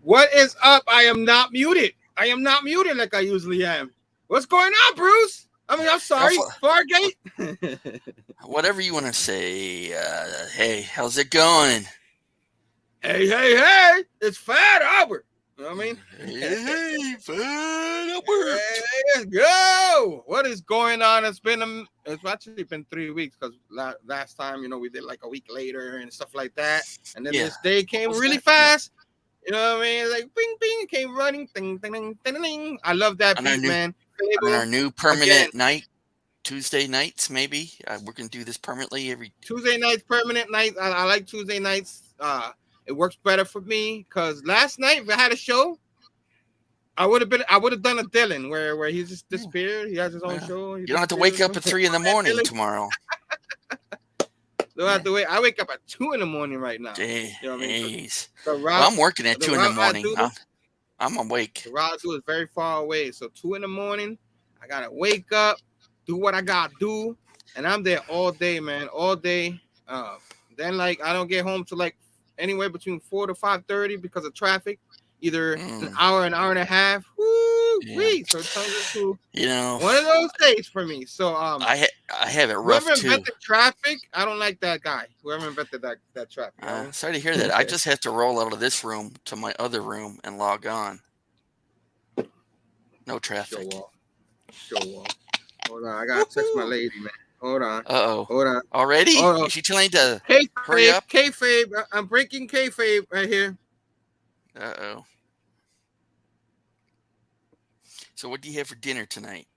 What is up? I am not muted. I am not muted like I usually am. What's going on, Bruce? I mean, I'm sorry, Fargate. Whatever you want to say. Hey, how's it going? Hey! It's Fat Albert. You know what I mean? Hey, Fat Albert. Hey, let's go. What is going on? It's actually been 3 weeks because last time, we did like a week later and stuff like that. And then this day came really fast. You know what I mean? Like bing bing, it came running, ding ding ding ding ding. I love that beat, man. On our new permanent night, Tuesday nights, maybe we're gonna do this permanently every Tuesday nights, permanent nights. I like Tuesday nights. It works better for me because last night if I had a show, I would have done a Dylan where he just disappeared. He has his own show. You don't have to wake up at 3 a.m. tomorrow. Don't have to wait. I wake up at 2 a.m. right now. Jeez. You know what I mean? I'm working at 2 a.m. I'm awake. The route is very far away, so 2 a.m. I gotta wake up, do what I gotta do, and I'm there all day, man, all day. Then I don't get home till like anywhere between 4 to 5:30 because of traffic. Either an hour and a half. Woo-wee. So it turns into one of those days for me. So I have it rough whoever too. invented traffic, I don't like that guy. Whoever invented that traffic. Sorry to hear that. I just have to roll out of this room to my other room and log on. No traffic. Show off. Hold on, I gotta text my lady, man. Hold on. Hold on. Already? Is she telling to hurry up? Kayfabe. I'm breaking kayfabe right here. So what do you have for dinner tonight?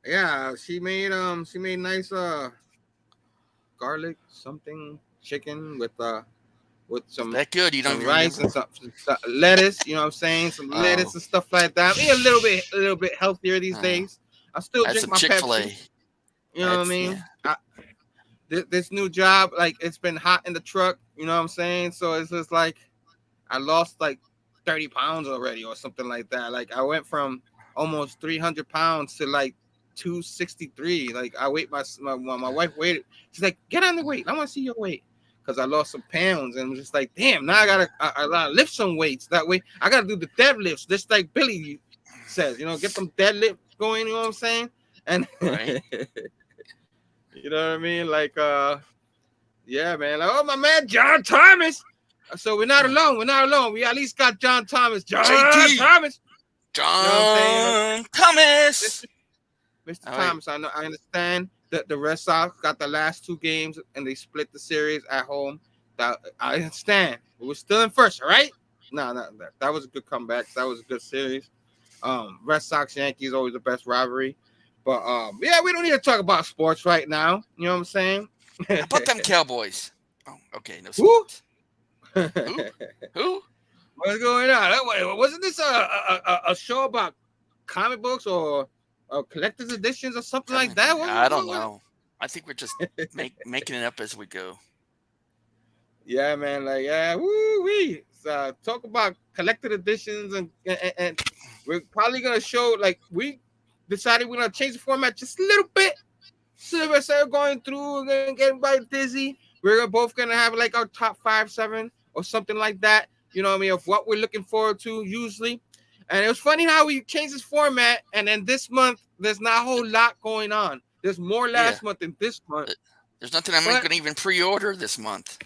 Yeah, she made nice garlic something chicken with some that good. You don't rice and some lettuce. You know what I'm saying? Some lettuce and stuff like that. Be a little bit healthier these days. I still drink my Chick-fil-A. Pepsi. You know what I mean? Yeah. This new job, like it's been hot in the truck. You know what I'm saying? So it's just like I lost like 30 pounds already or something like that. Like I went from almost 300 pounds to like 263. Like I weighed my wife waited. She's like, get on the weight. I want to see your weight. Because I lost some pounds and was just like, damn, now I gotta lift some weights. That way I gotta do the deadlifts, just like Billy says, get some deadlifts going, you know what I'm saying? And right. You know what I mean? Like yeah, man. Like, oh my man, John Thomas. So we're not alone. We at least got John Thomas. John Thomas. John Thomas. Mr. Thomas, I know. I understand that the Red Sox got the last 2 games and they split the series at home. That I understand. But we're still in first, all right? No, that was a good comeback. That was a good series. Red Sox Yankees always the best rivalry. But yeah, we don't need to talk about sports right now. You know what I'm saying? How about them Cowboys? Oh, okay, no sports. Who? What's going on? Wasn't this a show about comic books or collector's editions or something like that? I don't know. I think we're just making it up as we go. Yeah, man. Like, yeah, woo-wee. Talk about collected editions and we're probably gonna show, like, we decided we're gonna change the format just a little bit. So instead of going through and getting everybody dizzy, we're both gonna have like our top 5, 7 or something like that. You know what I mean? Of what we're looking forward to usually. And it was funny how we changed this format, and then this month there's not a whole lot going on. There's more last month than this month. There's nothing I'm going to even pre-order this month.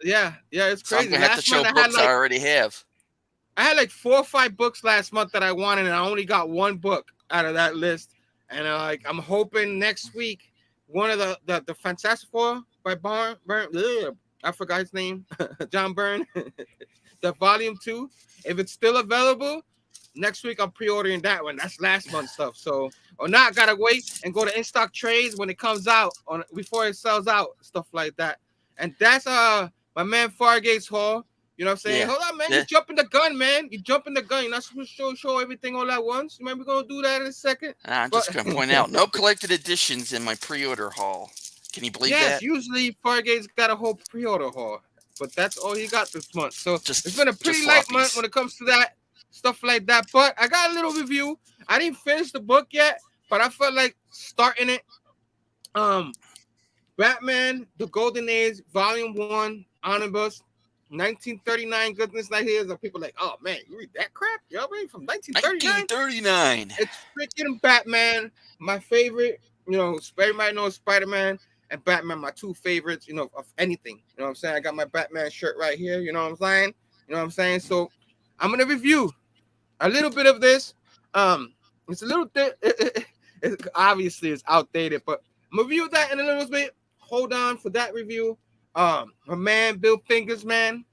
Yeah, it's crazy. So I'm going to have to show books I already have. I had like 4 or 5 books last month that I wanted, and I only got 1 book out of that list. And I'm hoping next week one of the Fantastic Four by Byrne, I forgot his name, John Byrne, the volume 2. If it's still available, next week I'm pre-ordering that one. That's last month's stuff. So or not, gotta wait and go to in stock trades when it comes out before it sells out, stuff like that. And that's my man Fargate's haul. You know what I'm saying? Yeah. Hold on, man. You're jumping the gun, man. You're jumping the gun. You're not supposed to show everything all at once. Maybe we're gonna do that in a second. I'm just gonna point out no collected editions in my pre-order haul. Can you believe that? Yes, usually Fargate's got a whole pre-order haul, but that's all he got this month. So it's been a pretty light month when it comes to that stuff like that. But I got a little review. I didn't finish the book yet, but I felt like starting it. Batman, The Golden Age, Volume 1, Omnibus, 1939 goodness like here. So people like, oh man, you read that crap? You know what I mean? From 1939? 1939. It's freaking Batman, my favorite. You know, everybody knows Spider-Man and Batman, my two favorites, you know, of anything. You know what I'm saying? I got my Batman shirt right here. You know what I'm saying? You know what I'm saying? So I'm going to review a little bit of this. It's a little bit, obviously it's outdated, but I'm going to review that in a little bit. Hold on for that review. My man, Bill Fingers, man.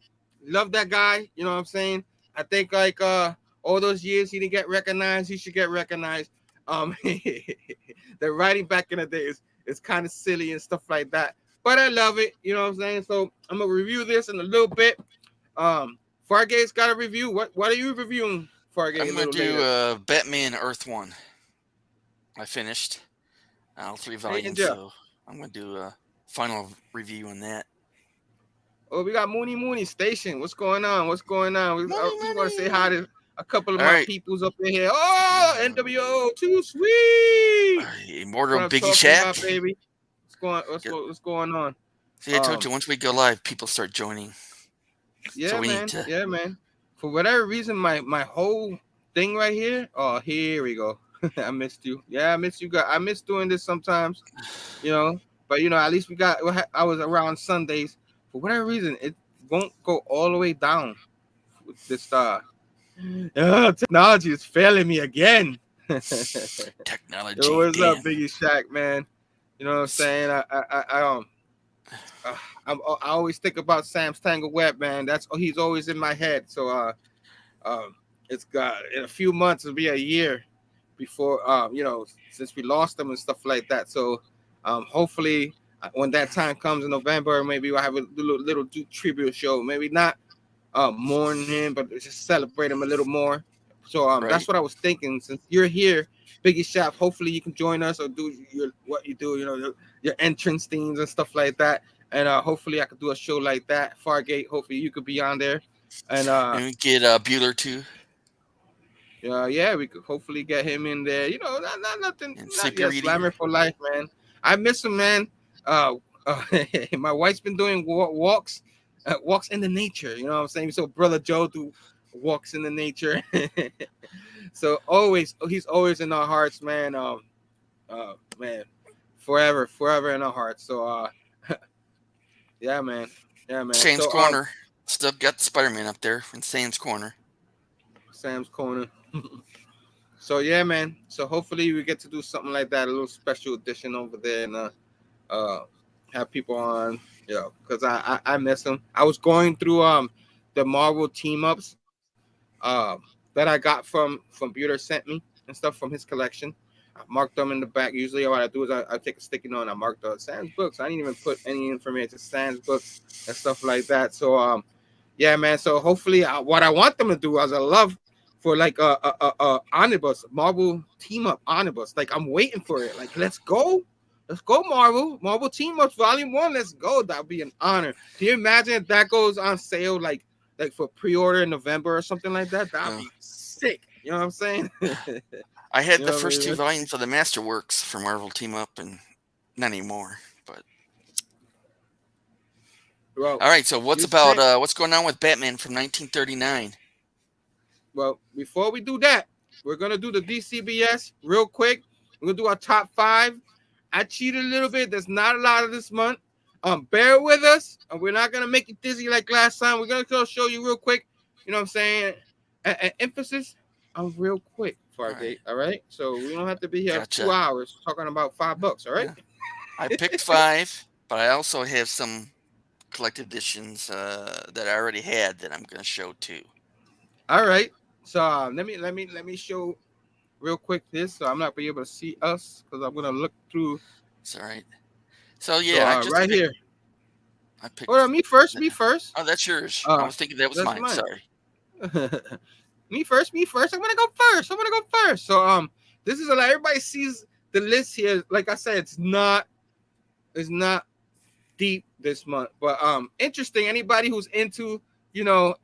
Love that guy. You know what I'm saying? I think like all those years he didn't get recognized, he should get recognized. The writing back in the day is kind of silly and stuff like that. But I love it. You know what I'm saying? So I'm gonna review this in a little bit. Fargate's got a review. What are you reviewing, Fargate? I'm gonna do Batman Earth 1. I finished all 3 volumes, so I'm gonna do a final review on that. Oh, we got Mooney Station. What's going on? What's going on? We just want to say hi to a couple of my peoples up in here. Oh, NWO, too sweet. Immortal Biggie Shack, baby. What's going on? See, I told you once we go live, people start joining. Yeah, so man. Yeah, man. For whatever reason, my whole thing right here. Oh, here we go. I missed you. Yeah, I missed you guys. I miss doing this sometimes, you know. But you know, at least I was around Sundays. For whatever reason, it won't go all the way down with this technology is failing me again. Technology. Yo, what's up, Biggie Shack, man? You know what I'm saying? I always think about Sam's Tangle Web, man. He's always in my head. So it's got in a few months it'll be a year before you know, since we lost him and stuff like that. So hopefully when that time comes in November, maybe we'll have a little tribute show. Maybe not mourn him, but just celebrate him a little more. So that's what I was thinking. Since you're here, Biggie Shop, hopefully you can join us or do what you do, you know, your entrance themes and stuff like that. And hopefully I could do a show like that. Fargate, hopefully you could be on there. And we get Bueller too. Yeah, we could hopefully get him in there. You know, not nothing. Not yet. Slammer for life, man. I miss him, man. My wife's been doing walks in the nature. You know what I'm saying? So Brother Joe do walks in the nature. So he's always in our hearts, man. Man, forever in our hearts. So yeah, man. Sam's Corner. Still got Spider-Man up there in Sam's Corner. Sam's Corner. So yeah, man. So hopefully we get to do something like that, a little special edition over there, and have people on, you know, because I miss them. I was going through the Marvel team ups that I got from Bueller sent me and stuff from his collection. I marked them in the back. Usually what I do is I take a sticky note and I mark the Sam's books. I didn't even put any information, Sam's books and stuff like that. So yeah, man. So hopefully what I want them to do is I love for like a omnibus, Marvel team up omnibus. Like I'm waiting for it. Like let's go Marvel team ups volume 1. Let's go. That'll be an honor. Can you imagine if that goes on sale like for pre-order in November or something like that? That'd be sick. You know what I'm saying? I had the first 2 volumes of the Masterworks for Marvel team up, and not anymore. But all right. So what's going on with Batman from 1939? Well, before we do that, we're going to do the DCBS real quick. We're going to do our top 5. I cheated a little bit. There's not a lot of this month. Bear with us. We're not going to make you dizzy like last time. We're going to show you real quick. You know what I'm saying? An emphasis on real quick, Fargate. All right? So we don't have to be here 2 hours talking about $5. All right? Yeah. I picked 5, but I also have some collected editions that I already had that I'm going to show too. All right. So let me show real quick this. So I'm not be able to see us because I'm gonna look through. It's all right. So yeah, I just right here. I picked. Hold on, me first. Oh, that's yours. I was thinking that was mine. Sorry. Me first. I'm gonna go first. So this is everybody sees the list here. Like I said, it's not deep this month, but interesting. Anybody who's into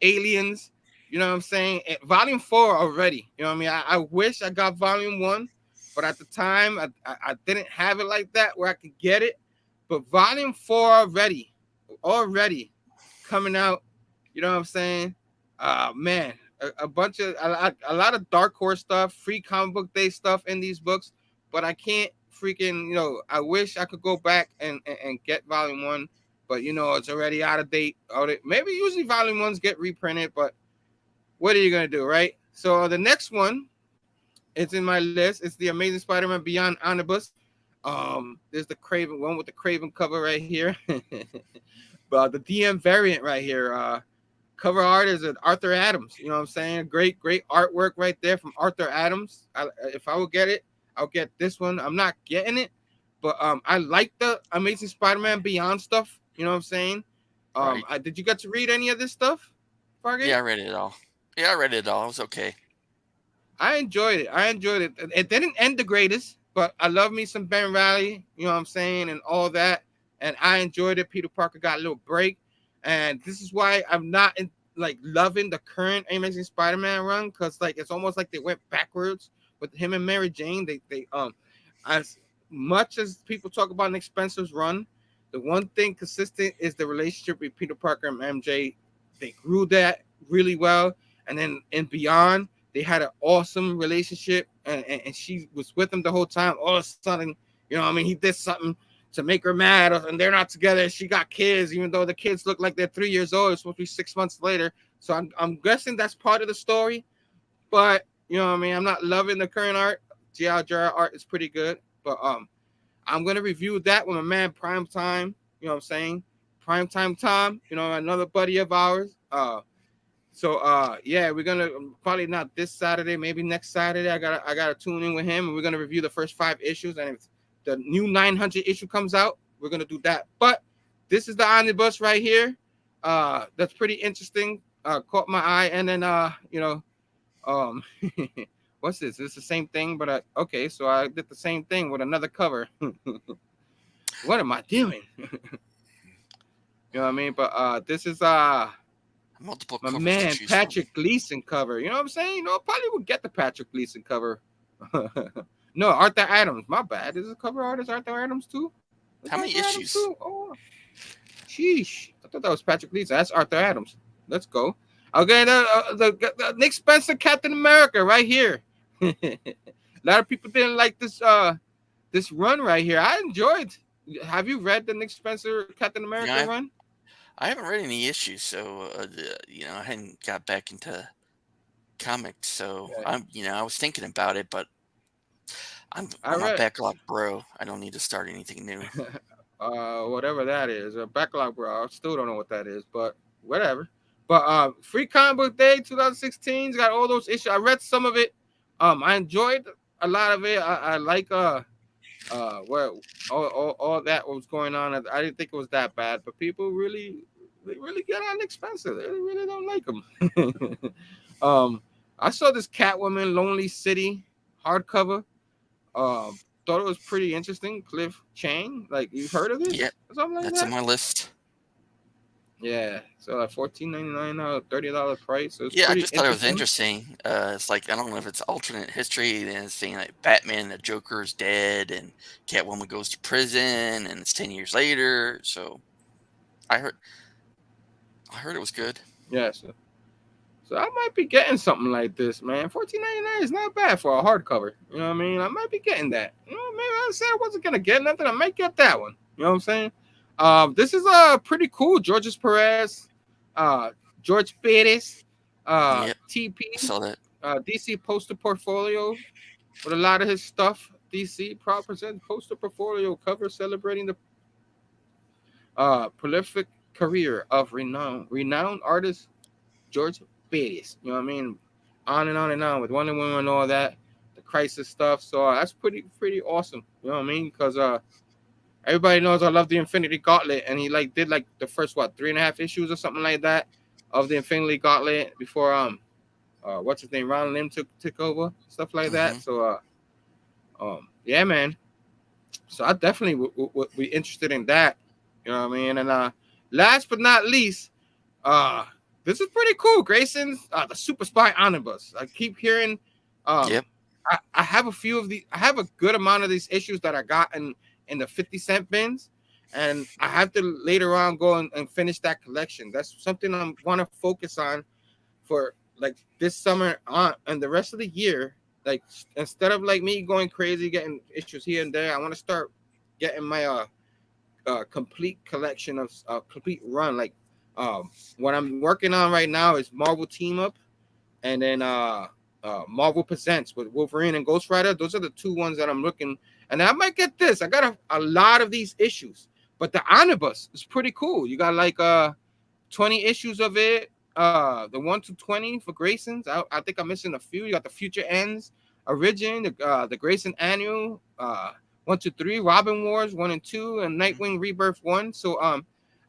aliens. You know what I'm saying? Volume 4 already. You know what I mean? I wish I got volume 1, but at the time I didn't have it like that where I could get it. but volume 4 already coming out. You know what I'm saying? Man, a bunch of a lot of Dark Horse stuff, free comic book day stuff in these books, but I can't freaking, I wish I could go back and get volume 1, but it's already out of date. Maybe usually volume 1s get reprinted, but what are you gonna do, right? So the next one, it's in my list. It's the Amazing Spider-Man Beyond Omnibus. There's the Craven one with the Craven cover right here. But the DM variant right here. Cover art is Arthur Adams. You know what I'm saying? Great artwork right there from Arthur Adams. If I would get it, I'll get this one. I'm not getting it, but I like the Amazing Spider-Man Beyond stuff. You know what I'm saying? Right. Did you get to read any of this stuff, Fargate? Yeah, I read it all. It was okay. I enjoyed it. It didn't end the greatest, but I love me some Ben Reilly, you know what I'm saying, and all that. And I enjoyed it. Peter Parker got a little break. And this is why I'm not loving the current Amazing Spider-Man run, because it's almost like they went backwards with him and Mary Jane. They as much as people talk about Nick Spencer's run, the one thing consistent is the relationship with Peter Parker and MJ. They grew that really well. And then in Beyond, they had an awesome relationship, and she was with him the whole time. All of a sudden, he did something to make her mad, and they're not together. She got kids, even though the kids look like they're 3 years old. It's supposed to be 6 months later. So I'm guessing that's part of the story. But I'm not loving the current art. G.I. Joe art is pretty good. But I'm gonna review that with my man Prime Time. You know what I'm saying? Prime Time Tom. Another buddy of ours. So yeah, we're gonna probably not this Saturday, maybe next Saturday. I gotta tune in with him, and we're gonna review the first 5 issues. And if the new 900 issue comes out, we're gonna do that. But this is the omnibus right here. That's pretty interesting. Caught my eye, and then what's this? It's the same thing, but okay. So I did the same thing with another cover. What am I doing? You know what I mean? But this is multiple my man Patrick Gleason cover. You know what I'm saying? Probably would get the Patrick Gleason cover. No, Arthur Adams. My bad. Is the cover artist Arthur Adams too? How many issues? Oh, sheesh. I thought that was Patrick Gleason. That's Arthur Adams. Let's go. Okay, the Nick Spencer Captain America right here. A lot of people didn't like this run right here. I enjoyed. Have you read the Nick Spencer Captain America run? I haven't read any issues, so I hadn't got back into comics. So I was thinking about it, but I'm a backlog bro. I don't need to start anything new. Whatever that is, a backlog bro. I still don't know what that is, but whatever. But Free Comic Book Day 2016's got all those issues. I read some of it. I enjoyed a lot of it. I like what all that was going on. I didn't think it was that bad, but people really get on expensive. They really don't like them. I saw this Catwoman Lonely City hardcover. Thought it was pretty interesting. Cliff Chang, you heard of this? Yeah, something like that's that? on my list. Yeah, so $14.99 now, $30 price. So I just thought it was interesting. It's I don't know if it's alternate history, and it's saying Batman, the Joker's dead, and Catwoman goes to prison, and it's 10 years later. So I heard it was good. Yeah, so I might be getting something like this, man. $14.99 is not bad for a hardcover. You know what I mean? I might be getting that. Maybe I said I wasn't gonna get nothing. I might get that one. You know what I'm saying? This is pretty cool. Georges Perez, George Perez, TP, I saw that. DC poster portfolio with a lot of his stuff. DC proud present poster portfolio cover celebrating the prolific career of renowned artist George Perez. You know what I mean? On and on and on with Wonder Woman and all that, the Crisis stuff. So that's pretty awesome. You know what I mean? Because everybody knows I love the Infinity Gauntlet, and he did the first 3.5 issues or something like that of the Infinity Gauntlet before what's his name, Ron Lim took over, stuff like that. So yeah, man. So I definitely would be interested in that. You know what I mean? And last but not least, this is pretty cool. Grayson's the Super Spy Omnibus. I keep hearing. Yep. I have a few of these. I have a good amount of these issues that I got in the 50-cent bins, and I have to later on go and finish that collection. That's something I want to focus on for like this summer on and the rest of the year. Like instead of like me going crazy getting issues here and there, I want to start getting my complete collection of complete run. Like what I'm working on right now is Marvel Team Up, and then Marvel Presents with Wolverine and Ghost Rider. Those are the two ones that I'm looking. And I might get this. I got a lot of these issues, but the omnibus is pretty cool. You got like 20 issues of it. The 1 to 20 for Grayson's. I think I'm missing a few. You got the Future Ends, Origin, the Grayson Annual, 1 to 3, Robin Wars 1 and 2, and Nightwing Rebirth 1. So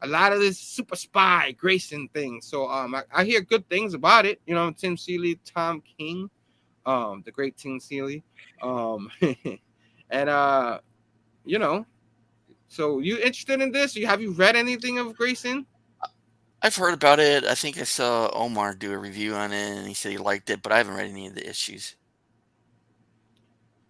a lot of this super spy Grayson thing. So I hear good things about it. You know, Tim Seeley, Tom King, the great Tim Seeley. And you know, so you interested in this? Have you read anything of Grayson? I've heard about it. I think I saw Omar do a review on it, and he said he liked it, but I haven't read any of the issues.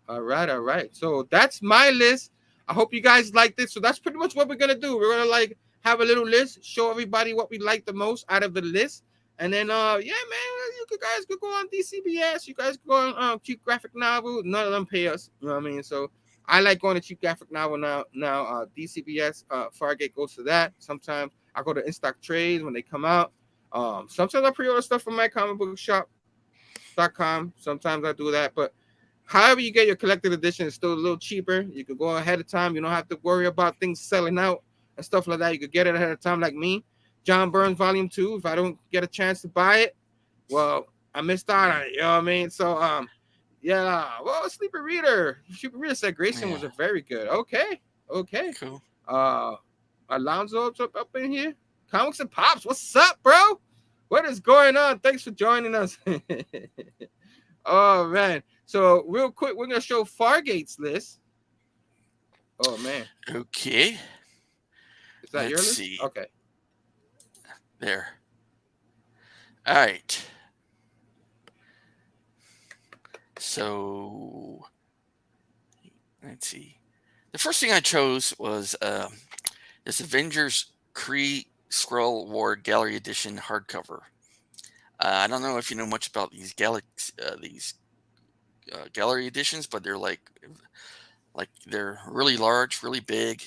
All right. So that's my list. I hope you guys like this. So that's pretty much what we're gonna do. We're gonna like have a little list, show everybody what we like the most out of the list, and then yeah, man, you guys could go on DCBS. You guys could go on Cheap Graphic Novel. None of them pay us. You know what I mean? So I like going to Cheap Graphic Novel now. DCBS Fargate goes to that. Sometimes I go to In Stock Trades when they come out. Sometimes I pre-order stuff from mycomicbookshop.com. Sometimes I do that, but however you get your collected edition is still a little cheaper. You could go ahead of time. You don't have to worry about things selling out and stuff like that. You could get it ahead of time like me. John Burns Volume 2. If I don't get a chance to buy it, well, I missed out on it. You know what I mean? So yeah. Well, Sleeper Reader. Sleeper Reader said Grayson was a very good. Okay. Cool. Alonzo's up in here. Comics and Pops. What's up, bro? What is going on? Thanks for joining us. Oh man. So real quick, we're gonna show Fargate's list. Oh man. Okay. Is that your list? See. Okay. There. All right. So let's see. The first thing I chose was this Avengers Kree Skrull War Gallery Edition hardcover. I don't know if you know much about these gallery editions, but they're like they're really large, really big.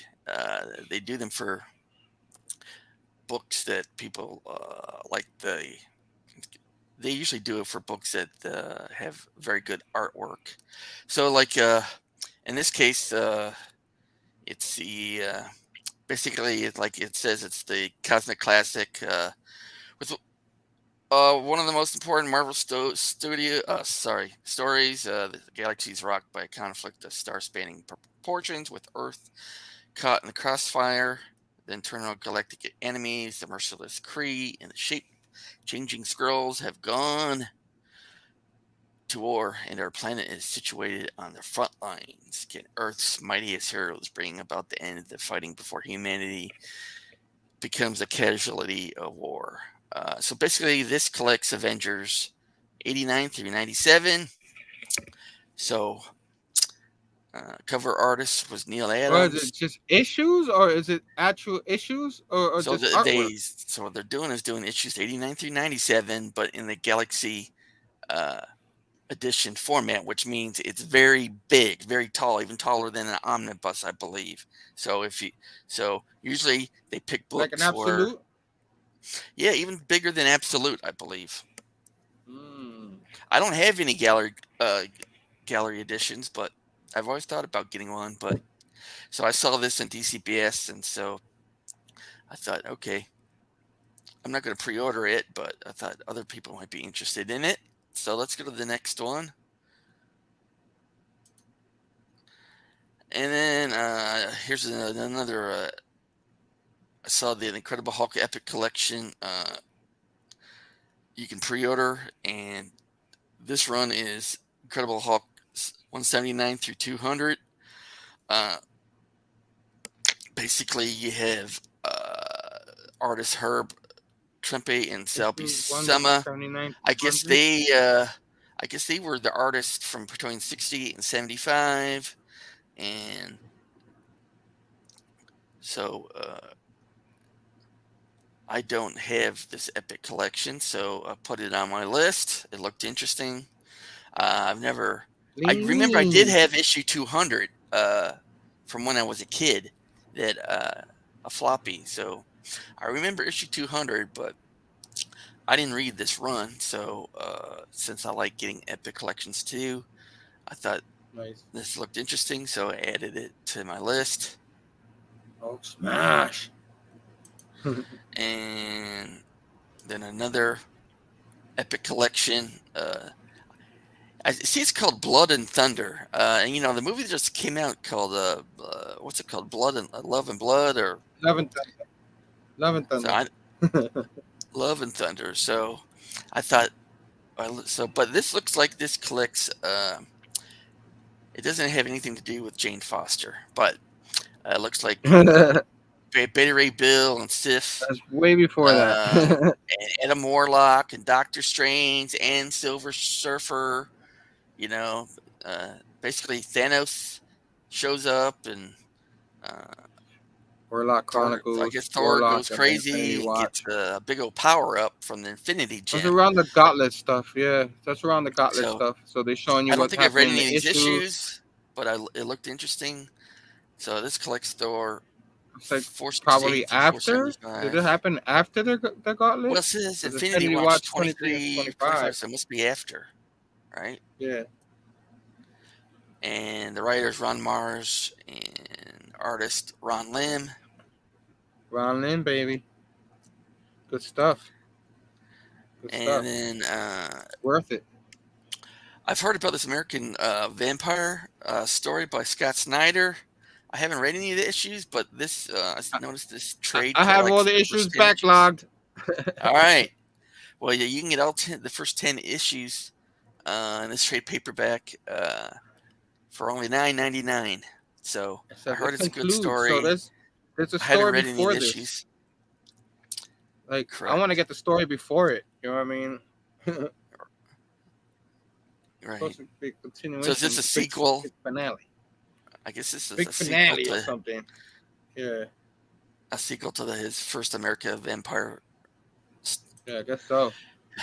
They do them for books that people like. They usually do it for books that have very good artwork. So like in this case, it's the basically like it says it's the Cosmic Classic with one of the most important Marvel stories. The galaxy is rocked by a conflict of star-spanning proportions, with Earth caught in the crossfire. The internal galactic enemies, the merciless Kree, and the shape-changing Skrulls have gone to war, and our planet is situated on the front lines. Can Earth's mightiest heroes bring about the end of the fighting before humanity becomes a casualty of war? So basically, this collects Avengers 89 through 97. So cover artist was Neil Adams. Or is it just issues, or is it actual issues, or so just artwork? So what they're doing is doing issues 89 through 97, but in the Galaxy edition format, which means it's very big, very tall, even taller than an omnibus, I believe. So usually they pick books like an absolute. Yeah, even bigger than Absolute, I believe. I don't have any gallery editions, but I've always thought about getting one. But so I saw this in DCBS, and so I thought, okay, I'm not going to pre-order it, but I thought other people might be interested in it. So let's go to the next one. And then here's another. I saw the Incredible Hulk Epic Collection. You can pre-order, and this run is Incredible Hulk 179 through 200. Basically, you have artists Herb Trimpe and Sal Buscema. I guess they were the artists from between 68 and 75, and So I don't have this epic collection, so I put it on my list. It looked interesting. I've never. I Lean, remember I did lean. have issue 200 from when I was a kid, that a floppy. So I remember issue 200, but I didn't read this run. So since I like getting epic collections too, I thought Nice. this looked interesting, so I added it to my list. Oh, smash. And then another epic collection. I see it's called Blood and Thunder. And you know, the movie just came out called what's it called? Blood and Love and Blood, or Love and Thunder. Love and so Thunder. Love and Thunder. So I thought, but this looks like this collects. It doesn't have anything to do with Jane Foster, but it looks like That's Beta Ray Bill and Sif, way before that. and Adam Warlock and Doctor Strange and Silver Surfer. You know, basically Thanos shows up, and Warlock Thor, Chronicles. I guess Thor Warlock goes and the Infinity crazy and gets Watch. a big old power up from the Infinity That's Gem. around the Gauntlet stuff. Yeah, that's around the Gauntlet So stuff. So they're showing you I don't what's think I've read happening in any of the these issues. issues, but it looked interesting. So this collects Thor It's like 468 probably through after. Did it 475. happen after the Gauntlet? Well, it says Because Infinity Infinity Watch Watch 23 and 23, 25, 25. so it must be after, right? Yeah. And the writer's Ron Mars and artist Ron Lim. Ron Lin, baby. Good stuff. Good And stuff. then Worth it. I've heard about this American vampire story by Scott Snyder. I haven't read any of the issues, but this I noticed this trade. I have all collects the first issues 10 backlogged. All right. Well, yeah, you can get the first 10 issues in this trade paperback for only $9.99. So I heard it's a good story. So there's a I haven't story read any of before the this. issues. Like Correct. I want to get the story before it. You know what I mean? Right. Supposed to be a continuation. So is this a sequel? Big finale. I guess this is Big a finale sequel or to something. Yeah. a sequel to his first America Vampire. Yeah, I guess so.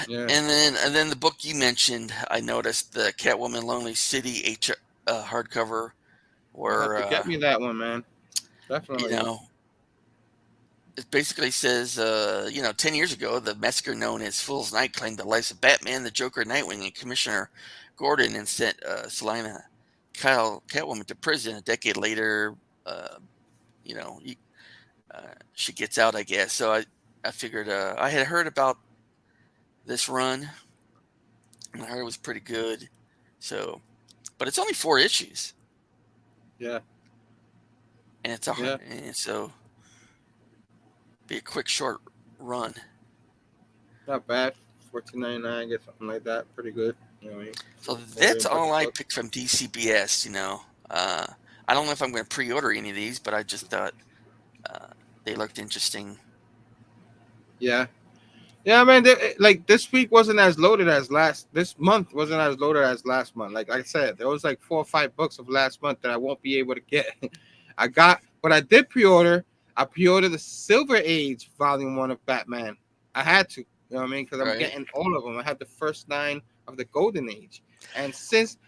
Yeah. And then the book you mentioned, I noticed the Catwoman Lonely City hardcover, You have where to get me that one, man. Definitely. you know, it basically says 10 years ago, the massacre known as Fool's Night claimed the lives of Batman, the Joker, Nightwing, and Commissioner Gordon, and sent Selina Kyle Catwoman to prison. A decade later, she gets out, I guess. So I figured I had heard about this run, and I heard it was pretty good. So, but it's only 4 issues. Yeah. And it's and so be a quick short run. Not bad. $14.99, get something like that. Pretty good. You know what I mean? So that's all I picked from DCBS. I don't know if I'm going to pre-order any of these, but I just thought they looked interesting. Yeah. Yeah, man. Like this week wasn't as loaded as this month wasn't as loaded as last month. Like I said, there was like 4 or 5 books of last month that I won't be able to get. But I did pre-order. I pre-ordered the Silver Age Volume 1 of Batman. I had to, you know what I mean? Because I'm getting all of them. I had the first 9 of the Golden Age. And since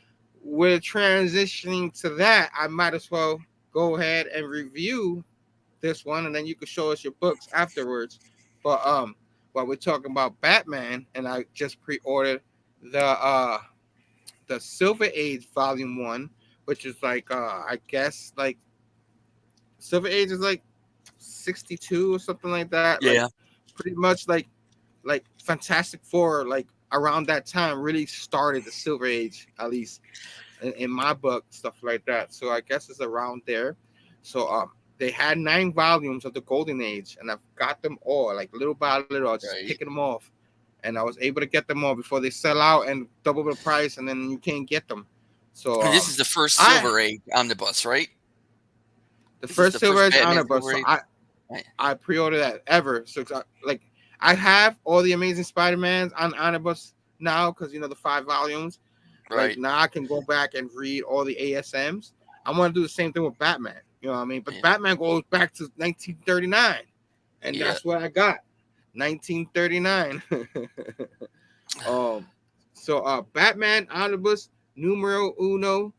we're transitioning to that, I might as well go ahead and review this one, and then you can show us your books afterwards. But while we're talking about Batman, and I just pre-ordered the Silver Age Volume 1, which is like I guess like Silver Age is like 62 or something like that. Yeah. Like, pretty much like Fantastic Four, like around that time really started the Silver Age, at least in my book, stuff like that. So I guess it's around there. So they had 9 volumes of the Golden Age, and I've got them all, like little by little. I was just picking them off, and I was able to get them all before they sell out and double the price, and then you can't get them. So and this is the first Silver Age omnibus, right? The first Silver Age omnibus. So I pre-ordered that ever. So like I have all the Amazing Spider-Mans on omnibus now because the 5 volumes. Right. Like now I can go back and read all the ASMs. I want to do the same thing with Batman. You know what I mean? But Yeah. Batman goes back to 1939, and Yeah. that's what I got. 1939. um, so Batman Omnibus Numero Uno,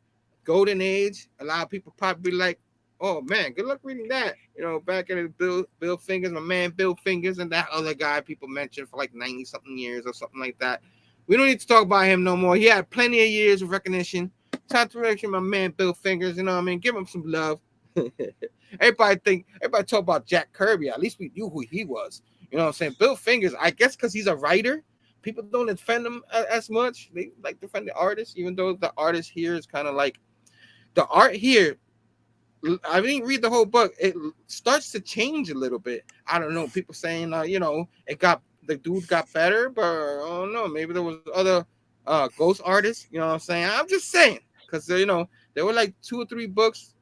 Golden Age. A lot of people probably like, oh man, good luck reading that. You know, back in the Bill Fingers, my man Bill Fingers, and that other guy people mentioned for like 90 something years or something like that. We don't need to talk about him no more. He had plenty of years of recognition. Time to mention my man Bill Fingers. You know what I mean? Give him some love. Everybody talk about Jack Kirby. At least we knew who he was. You know what I'm saying? Bill Fingers, I guess because he's a writer, people don't defend him as much. They like defend the artist, even though the artist here is kind of like the art here. I didn't read the whole book. It starts to change a little bit. I don't know. People saying, the dude got better, but I don't know. Maybe there was other ghost artists. You know what I'm saying? I'm just saying because there were like 2 or 3 books.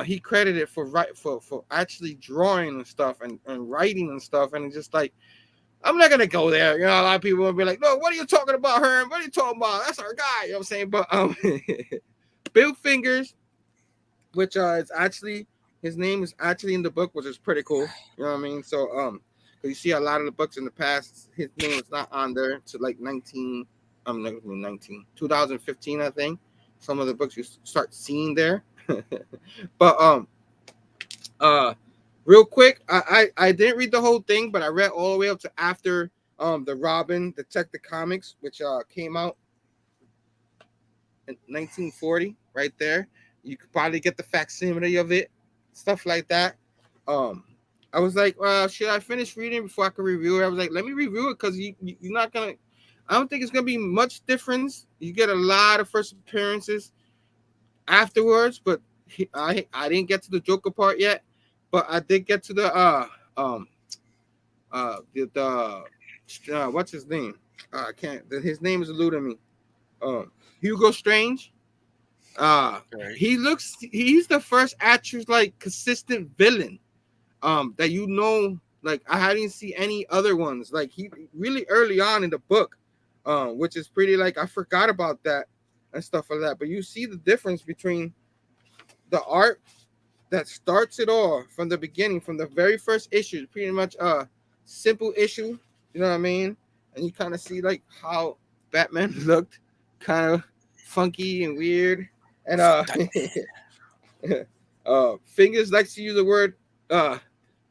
He credited for actually drawing and stuff and writing and stuff, and it's just like I'm not gonna go there. You know, a lot of people will be like, "No, what are you talking about, Herm? What are you talking about? That's our guy." You know what I'm saying? But Bill Fingers, which is actually his name is actually in the book, which is pretty cool. You know what I mean? So you see a lot of the books in the past, his name is not on there to like 2015, I think. Some of the books you start seeing there. But real quick, I didn't read the whole thing, but I read all the way up to after the Robin Detective Comics, which came out in 1940, right there. You could probably get the facsimile of it, stuff like that. I was like, should I finish reading before I can review it? I was like, let me review it because you're not gonna. I don't think it's gonna be much difference. You get a lot of first appearances afterwards, but I didn't get to the Joker part yet, but I did get to the what's his name? I can't. His name is eluding me. Hugo Strange. Right. He's the first actual like consistent villain. That like I hadn't seen any other ones. Like he really early on in the book, which is pretty like I forgot about that and stuff like that. But you see the difference between the art that starts it all from the beginning, from the very first issue, pretty much a simple issue, you know what I mean? And you kind of see like how Batman looked kind of funky and weird. And Fingers likes to use the word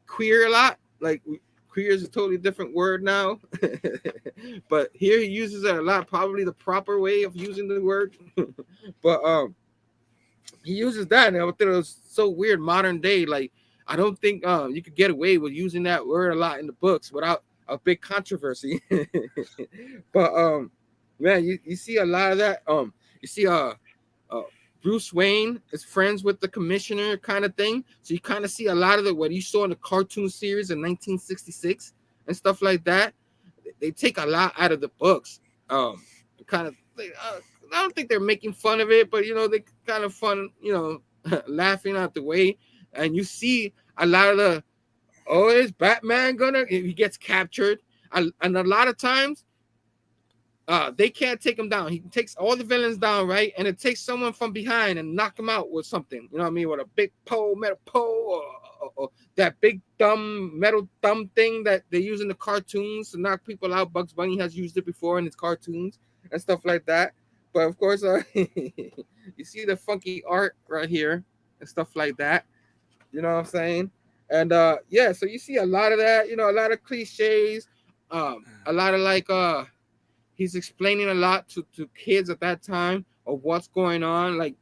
queer a lot. Like queer is a totally different word now. But here he uses it a lot, probably the proper way of using the word. But he uses that, and I thought it was so weird modern day. Like I don't think you could get away with using that word a lot in the books without a big controversy. But man, you see a lot of that. You see Bruce Wayne is friends with the commissioner kind of thing. So you kind of see a lot of what you saw in the cartoon series in 1966 and stuff like that. They take a lot out of the books. Kind of I don't think they're making fun of it, but they kind of fun, laughing out the way. And you see a lot of is Batman gonna? He gets captured, and a lot of times, they can't take him down. He takes all the villains down, right? And it takes someone from behind and knock him out with something. You know what I mean? With a big metal pole, or that big metal thumb thing that they use in the cartoons to knock people out. Bugs Bunny has used it before in his cartoons and stuff like that. But of course, you see the funky art right here and stuff like that. You know what I'm saying? And yeah, so you see a lot of that. A lot of cliches. A lot of like he's explaining a lot to kids at that time of what's going on. Like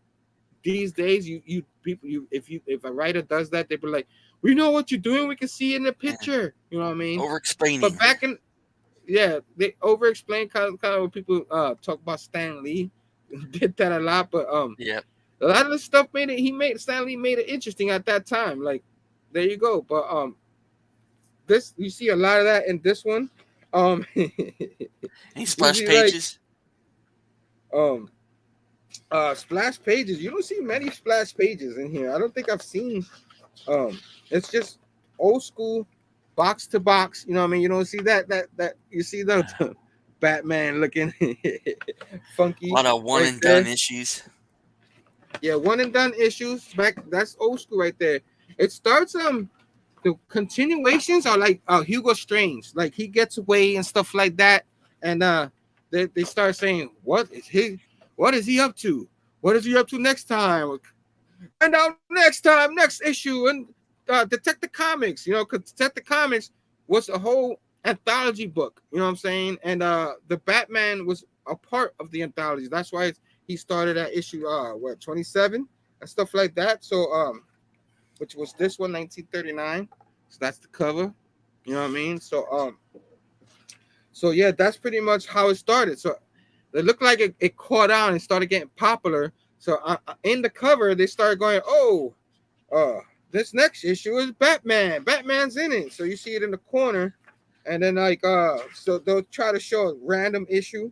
these days, if a writer does that, they be like, "We know what you're doing. We can see it in the picture." You know what I mean? Over explaining. But back in they over explain kind of when people talk about Stan Lee. Did that a lot, but yeah, a lot of the stuff Stan Lee made it interesting at that time. Like there you go. But this you see a lot of that in this one. any splash pages? Splash pages. You don't see many splash pages in here. I don't think I've seen. It's just old school, box to box. You know what I mean? You don't see that you see the Batman looking funky. A lot of one and done issues. Yeah, one and done issues. Back that's old school right there. It starts the continuations are like Hugo Strange, like he gets away and stuff like that, and they start saying what is he up to? What is he up to next time? Find out next time, next issue, and Detective Comics. You know, because Detective Comics was a whole anthology book. You know what I'm saying? And the Batman was a part of the anthology. That's why he started at issue 27 and stuff like that. So which was this one, 1939. So that's the cover. You know what I mean? So yeah, that's pretty much how it started. So it looked like it caught on and started getting popular. So in the cover, they started going, oh, this next issue is Batman. Batman's in it. So you see it in the corner, and then like so they'll try to show a random issue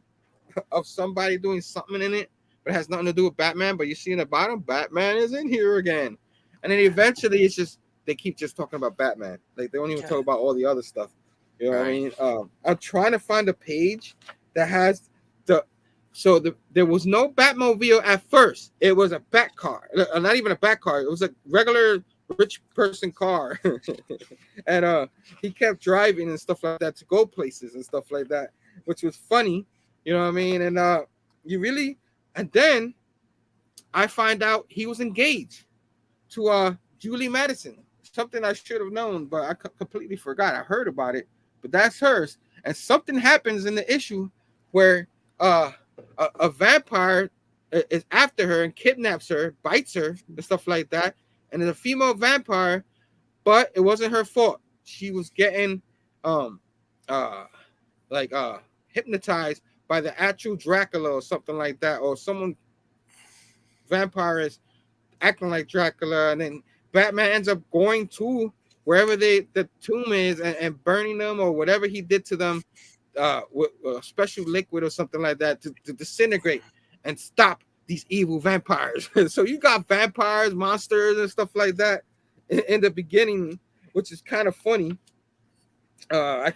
of somebody doing something in it, but it has nothing to do with Batman. But you see in the bottom, Batman is in here again, and then eventually it's just they keep just talking about Batman. Like they don't even talk about all the other stuff. You know what I mean? I'm trying to find a page that has there was no Batmobile at first. It was a Bat car, not even a Bat car. It was a regular rich person car, and he kept driving and stuff like that to go places and stuff like that, which was funny. You know what I mean? And and then I find out he was engaged to Julie Madison. Something I should have known, but I completely forgot. I heard about it, but that's hers. And something happens in the issue where a vampire is after her and kidnaps her, bites her, and stuff like that. And it's a female vampire, but it wasn't her fault. She was getting hypnotized by the actual Dracula or something like that, or someone vampire is acting like Dracula, and then Batman ends up going to wherever the tomb is and burning them or whatever he did to them with a special liquid or something like that to disintegrate and stop these evil vampires. So you got vampires, monsters, and stuff like that in the beginning, which is kind of funny. I'm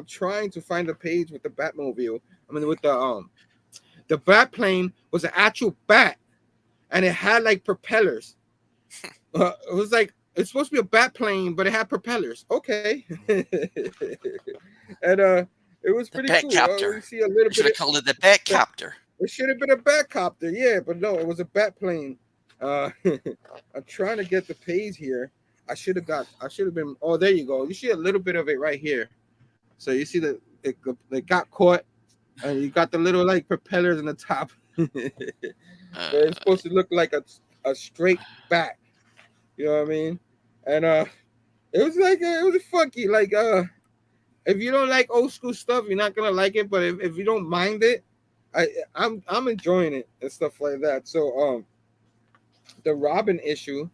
trying to find a page with the Batmobile. I mean, with the bat plane was an actual bat, and it had like propellers. It was like it's supposed to be a bat plane, but it had propellers. Okay, and it was pretty cool. Batcopter. See a little should have called it the Batcopter. It should have been a Batcopter, yeah, but no, it was a bat plane. I'm trying to get the page here. I should have been. Oh, there you go. You see a little bit of it right here. So you see that it got caught, and you got the little like propellers in the top. It's supposed to look like a straight bat. You know what I mean? And it was funky. Like if you don't like old school stuff, you're not gonna like it. But if you don't mind it, I'm enjoying it and stuff like that. So the Robin issue,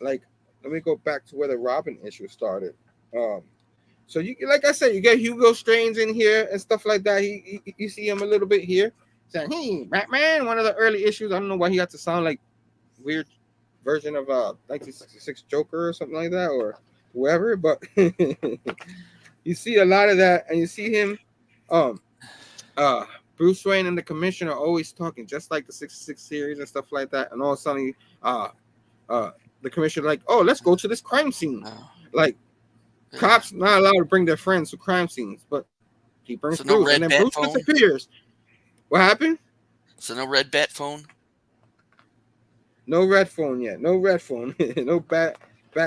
like let me go back to where the Robin issue started. So you like I said, you get Hugo Strange in here and stuff like that. You see him a little bit here saying, "Hey, Batman." One of the early issues. I don't know why he had to sound like weird version of 1966 Joker or something like that, or whoever. But you see a lot of that, and you see him, Bruce Wayne and the Commissioner are always talking, just like the 66 series and stuff like that. And all of a sudden, the Commissioner like, "Oh, let's go to this crime scene." Like, cops not allowed to bring their friends to crime scenes, but he brings Bruce, no and then Bruce phone? Disappears. What happened? So no red bat phone. No red phone yet. No red phone. No bat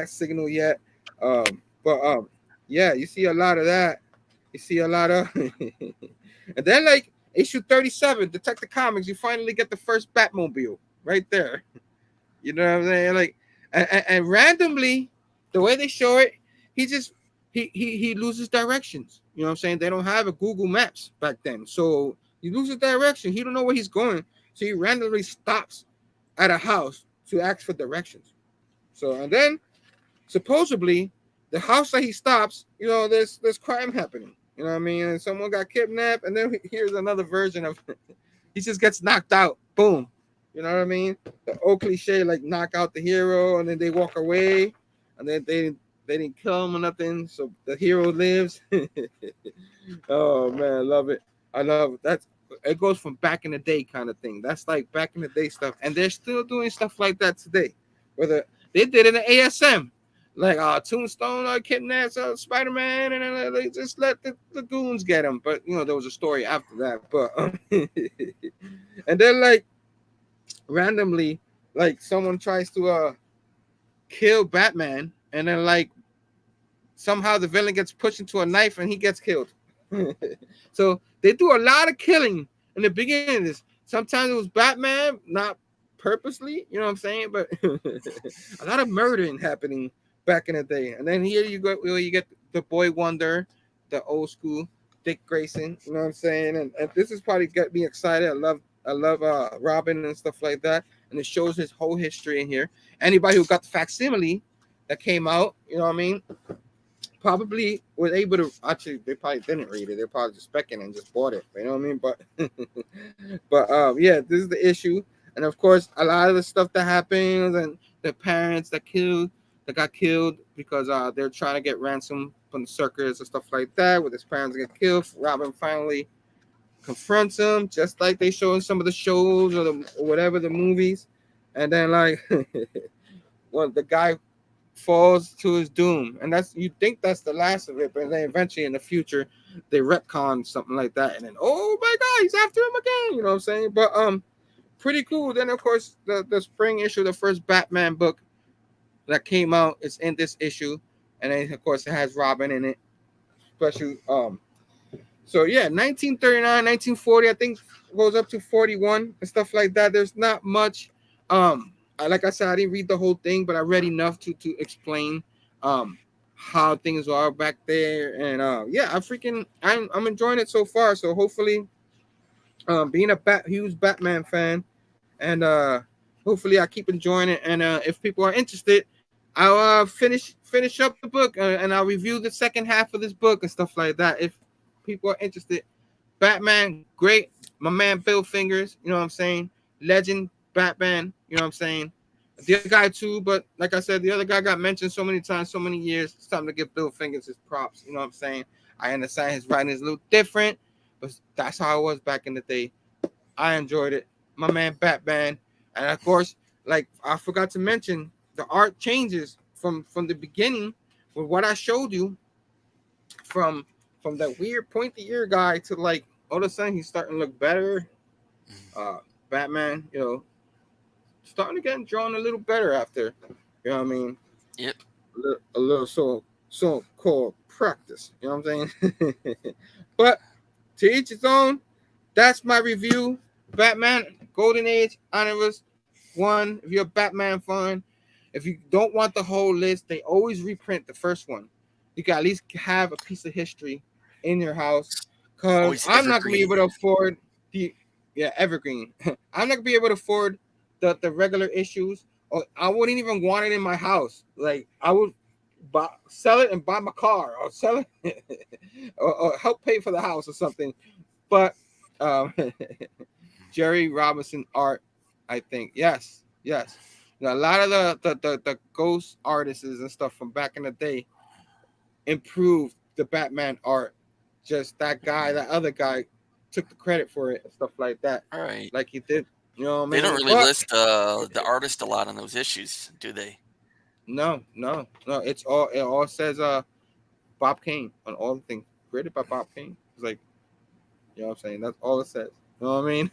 signal yet. Yeah, you see a lot of that. You see a lot of, and then like issue 37, Detective Comics, you finally get the first Batmobile right there. You know what I'm saying? Like, and randomly, the way they show it, he loses directions. You know what I'm saying? They don't have a Google Maps back then, so he loses direction. He don't know where he's going, so he randomly stops at a house to ask for directions. So, and then supposedly the house that he stops, you know, there's crime happening. You know what I mean? And someone got kidnapped, and then here's another version of he just gets knocked out. Boom. You know what I mean? The old cliche, like knock out the hero, and then they walk away, and then they didn't kill him or nothing. So the hero lives. Oh man, I love it. I love it. it goes from back in the day kind of thing. That's like back in the day stuff, and they're still doing stuff like that today. Whether they did it in ASM, like Tombstone kidnaps Spider-Man, and they just let the goons get him. But there was a story after that. But and then like randomly, like someone tries to kill Batman, and then like somehow the villain gets pushed into a knife and he gets killed. So they do a lot of killing in the beginning of this. Sometimes it was Batman, not purposely, you know what I'm saying, but a lot of murdering happening back in the day. And then here you get the Boy Wonder, the old school Dick Grayson, you know what I'm saying, and this is probably got me excited. I love Robin and stuff like that, and it shows his whole history in here. Anybody who got the facsimile that came out, you know what I mean, probably was able to actually. They probably didn't read it. They're probably just specking and just bought it. You know what I mean? But yeah, this is the issue. And of course, a lot of the stuff that happens and the parents that got killed because they're trying to get ransom from the circus and stuff like that. With his parents get killed, Robin finally confronts him, just like they show in some of the shows or whatever the movies. And then like, well, the guy falls to his doom, and that's you think that's the last of it, but then eventually in the future they retcon something like that, and then oh my god, he's after him again, you know what I'm saying? But pretty cool. Then of course the spring issue, the first Batman book that came out is in this issue, and then of course it has Robin in it, especially so yeah, 1939, 1940, I think goes up to 41 and stuff like that. There's not much. Like I said, I didn't read the whole thing, but I read enough to explain how things are back there. And yeah, I'm enjoying it so far. So hopefully, being a huge Batman fan, and hopefully I keep enjoying it. And if people are interested, I'll finish up the book, and I'll review the second half of this book and stuff like that. If people are interested, Batman, great. My man Bill Fingers, you know what I'm saying? Legend Batman, you know what I'm saying? The other guy too, but like I said, the other guy got mentioned so many times, so many years. It's time to give Bill Fingers his props, you know what I'm saying? I understand his writing is a little different, but that's how it was back in the day. I enjoyed it. My man Batman. And of course, like I forgot to mention, the art changes from the beginning with what I showed you, from that weird pointy ear guy to like all of a sudden he's starting to look better. Batman, starting to get drawn a little better after, you know what I mean? Yep. A little so called practice, you know what I'm saying? But to each his own. That's my review. Batman Golden Age Omnibus 1. If you're a Batman fan, if you don't want the whole list, they always reprint the first one. You can at least have a piece of history in your house, because I'm not gonna be able to afford evergreen. I'm not gonna be able to afford the regular issues, or I wouldn't even want it in my house. Like I would sell it and buy my car, or sell it or help pay for the house or something. But Jerry Robinson art, I think, yes. A lot of the ghost artists and stuff from back in the day improved the Batman art. Just that other guy took the credit for it and stuff like that. All right. Like he did, you know what I mean? They don't really list the artist a lot on those issues, do they? No. It all says Bob Kane on all the things. Created by Bob Kane. It's like, you know what I'm saying? That's all it says. You know what I mean?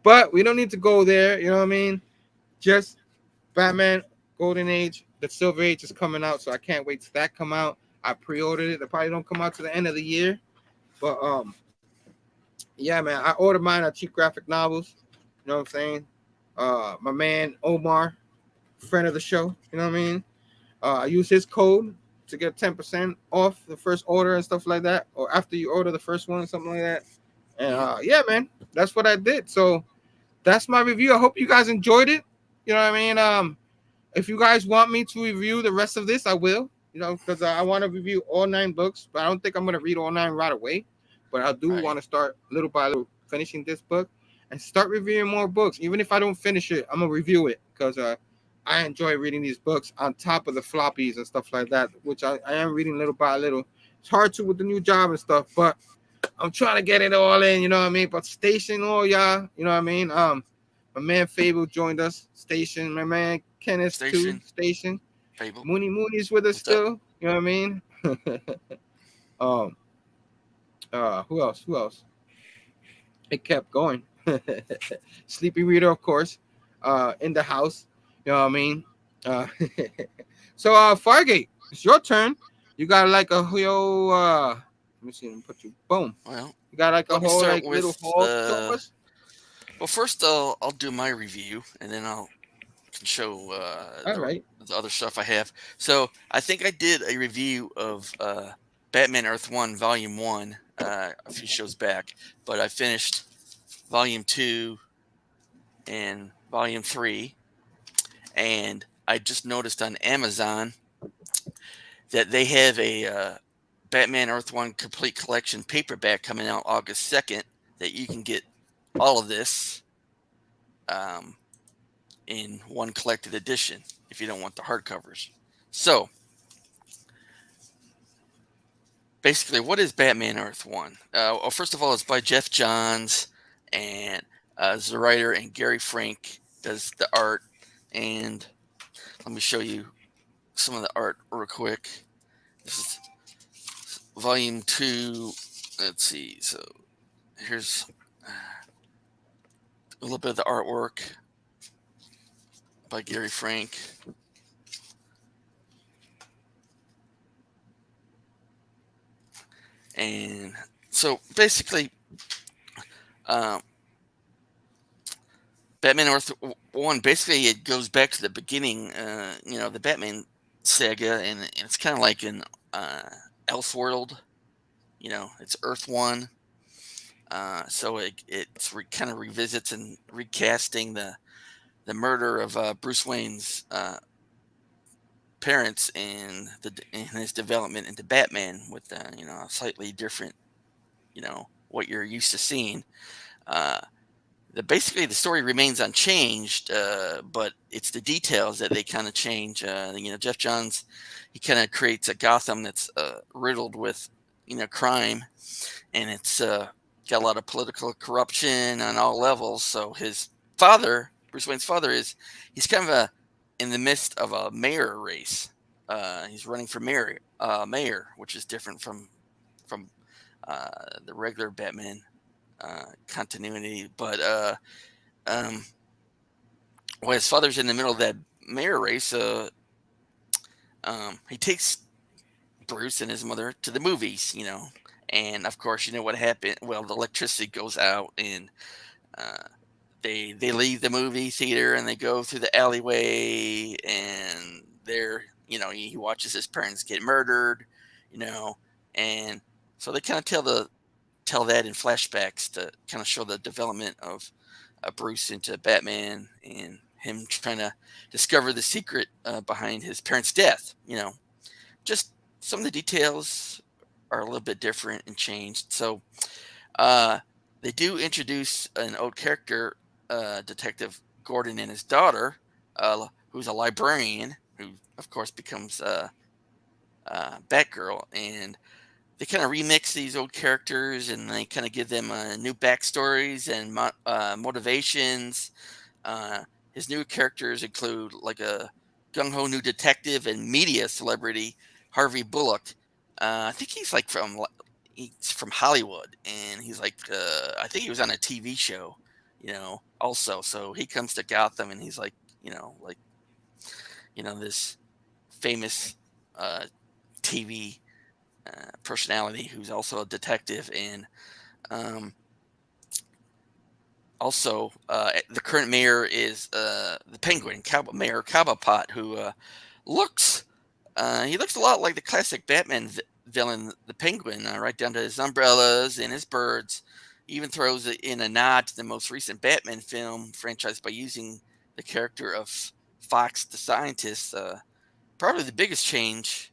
But we don't need to go there, you know what I mean? Just Batman Golden Age. The Silver Age is coming out, so I can't wait till that come out. I pre-ordered it. It probably don't come out to the end of the year. But yeah, man, I ordered mine at Cheap Graphic Novels. You know what I'm saying? My man Omar, friend of the show, you know what I mean? I use his code to get 10% off the first order and stuff like that, or after you order the first one, something like that. And yeah, man, that's what I did. So that's my review. I hope you guys enjoyed it. You know what I mean? If you guys want me to review the rest of this, I will. You know, because I want to review all 9 books, but I don't think I'm going to read all 9 right away. But I do want to start little by little finishing this book and start reviewing more books. Even if I don't finish it, I'm going to review it, because I enjoy reading these books on top of the floppies and stuff like that, which I am reading little by little. It's hard to with the new job and stuff, but I'm trying to get it all in, you know what I mean? But Station, all y'all, you know what I mean? My man Phable joined us. Station, my man Kenneth too. Station, Station. Phable. Mooney's with us What's up? still. You know what I mean? um, who else? Who else? It kept going. Sleepy Reader, of course, in the house. You know what I mean? Uh, so, Fargate, it's your turn. You got like a whole. Let me see. Let me put you. Boom. Well, You got like a let me whole start like little with. haul to show us. Well, first I'll do my review, and then I'll can show All right. the other stuff I have. So I think I did a review of Batman Earth 1 Volume 1 a few shows back, but I finished Volume 2 and Volume 3, and I just noticed on Amazon that they have a Batman Earth 1 Complete Collection paperback coming out August 2nd that you can get all of this in one collected edition if you don't want the hardcovers. So, basically, what is Batman Earth 1? Well, first of all, it's by Jeff Johns, and the writer, and Gary Frank does the art. And let me show you some of the art real quick. This is volume 2. Let's see. So, here's a little bit of the artwork by Gary Frank. And so, basically, Batman Earth 1, basically it goes back to the beginning, the Batman saga, and it's kind of like an Elseworld, it's Earth 1. So it's kind of revisits and recasting the murder of Bruce Wayne's parents and his development into Batman with a slightly different, what you're used to seeing. Basically the story remains unchanged, but it's the details that they kind of change. Jeff Johns, he kind of creates a Gotham that's riddled with crime, and it's got a lot of political corruption on all levels. So his father, Bruce Wayne's father, he's kind of in the midst of a mayor race. He's running for mayor, which is different from the regular Batman continuity. But while his father's in the middle of that mayor race, he takes Bruce and his mother to the movies, and of course, you know what happened. Well, the electricity goes out, and they leave the movie theater and they go through the alleyway, and there, he watches his parents get murdered, and so they kind of tell that in flashbacks to kind of show the development of Bruce into Batman and him trying to discover the secret behind his parents' death. Just some of the details are a little bit different and changed. So they do introduce an old character, Detective Gordon, and his daughter, who's a librarian, who of course becomes Batgirl, and they kind of remix these old characters and they kind of give them new backstories and motivations. His new characters include like a gung-ho new detective and media celebrity, Harvey Bullock. I think he's from Hollywood, and he's like, I think he was on a TV show, also. So he comes to Gotham, and he's like, this famous TV personality who's also a detective. And also the current mayor is the Penguin, Mayor Cobblepot, who looks he looks a lot like the classic Batman villain, the Penguin, right down to his umbrellas and his birds. He even throws in a nod to the most recent Batman film franchise by using the character of Fox the Scientist. Probably the biggest change,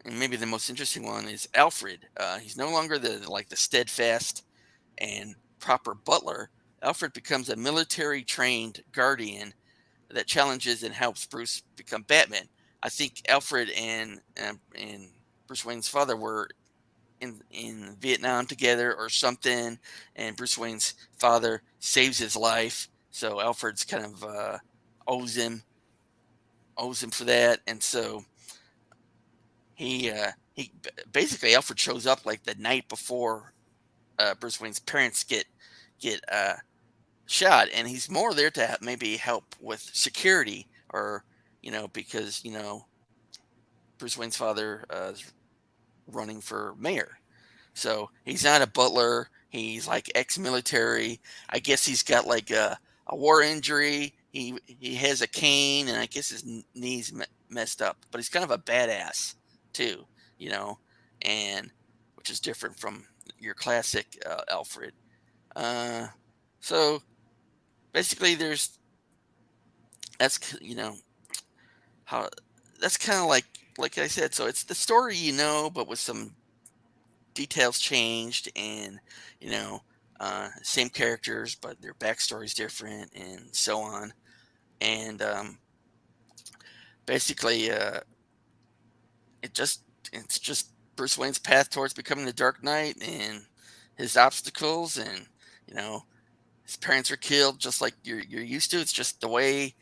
and maybe the most interesting one, is Alfred. He's no longer the steadfast and proper butler. Alfred becomes a military-trained guardian that challenges and helps Bruce become Batman. I think Alfred and Bruce Wayne's father were in Vietnam together or something, and Bruce Wayne's father saves his life, so Alfred's kind of owes him for that, and so he basically Alfred shows up like the night before Bruce Wayne's parents get shot, and he's more there to maybe help with security, or because Bruce Wayne's father is running for mayor. So he's not a butler. He's like ex-military. I guess he's got like a war injury. He has a cane, and I guess his knees messed up. But he's kind of a badass too, and which is different from your classic Alfred. So basically, that's how that's kind of like I said. So it's the story, but with some details changed, and same characters, but their backstory's different, and so on. And basically, it's just Bruce Wayne's path towards becoming the Dark Knight, and his obstacles, and his parents are killed, just like you're used to. It's just the way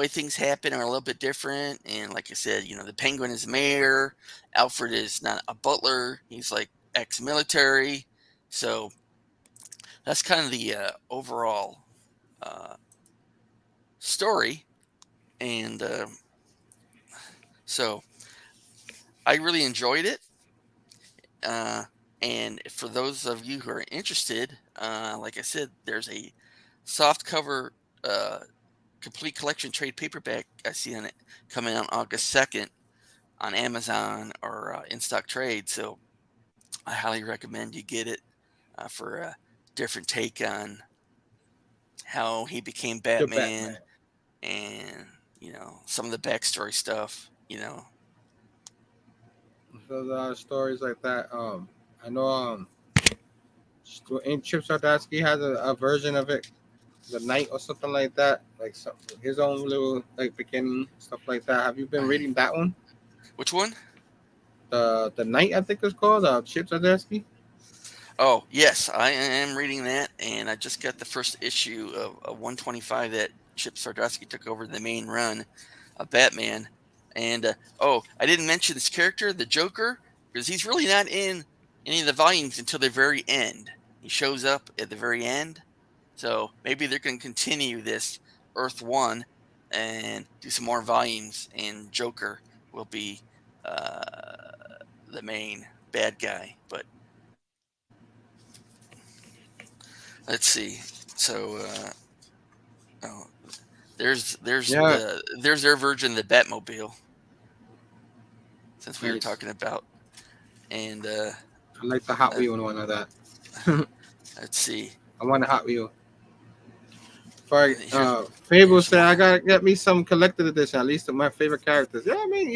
things happen are a little bit different. And like I said, the Penguin is mayor. Alfred is not a butler. He's like ex-military. So that's kind of the overall story. And so I really enjoyed it. And for those of you who are interested, like I said, there's a soft cover complete collection trade paperback I see on it coming out August 2nd on Amazon or In Stock Trade. So I highly recommend you get it for a different take on how he became Batman, and some of the backstory stuff. There's a lot of stories like that. I know in Chip Zdarsky has a version of it, the night or something like that, like his own little like beginning stuff like that. Have you been reading that one? Which one? The night, I think it's called. Chip Zdarsky. Oh yes, I am reading that, and I just got the first issue of 125 that Chip Zdarsky took over the main run of Batman. And I didn't mention this character, the Joker, because he's really not in any of the volumes until the very end. He shows up at the very end, so maybe they're going to continue this Earth 1 and do some more volumes, and Joker will be the main bad guy. But let's see. So there's their version of the Batmobile, since we were talking about. And I like the Hot Wheel one of that. Let's see. I want a Hot Wheel. Phable said I gotta get me some collected edition, at least of my favorite characters. Yeah, I mean,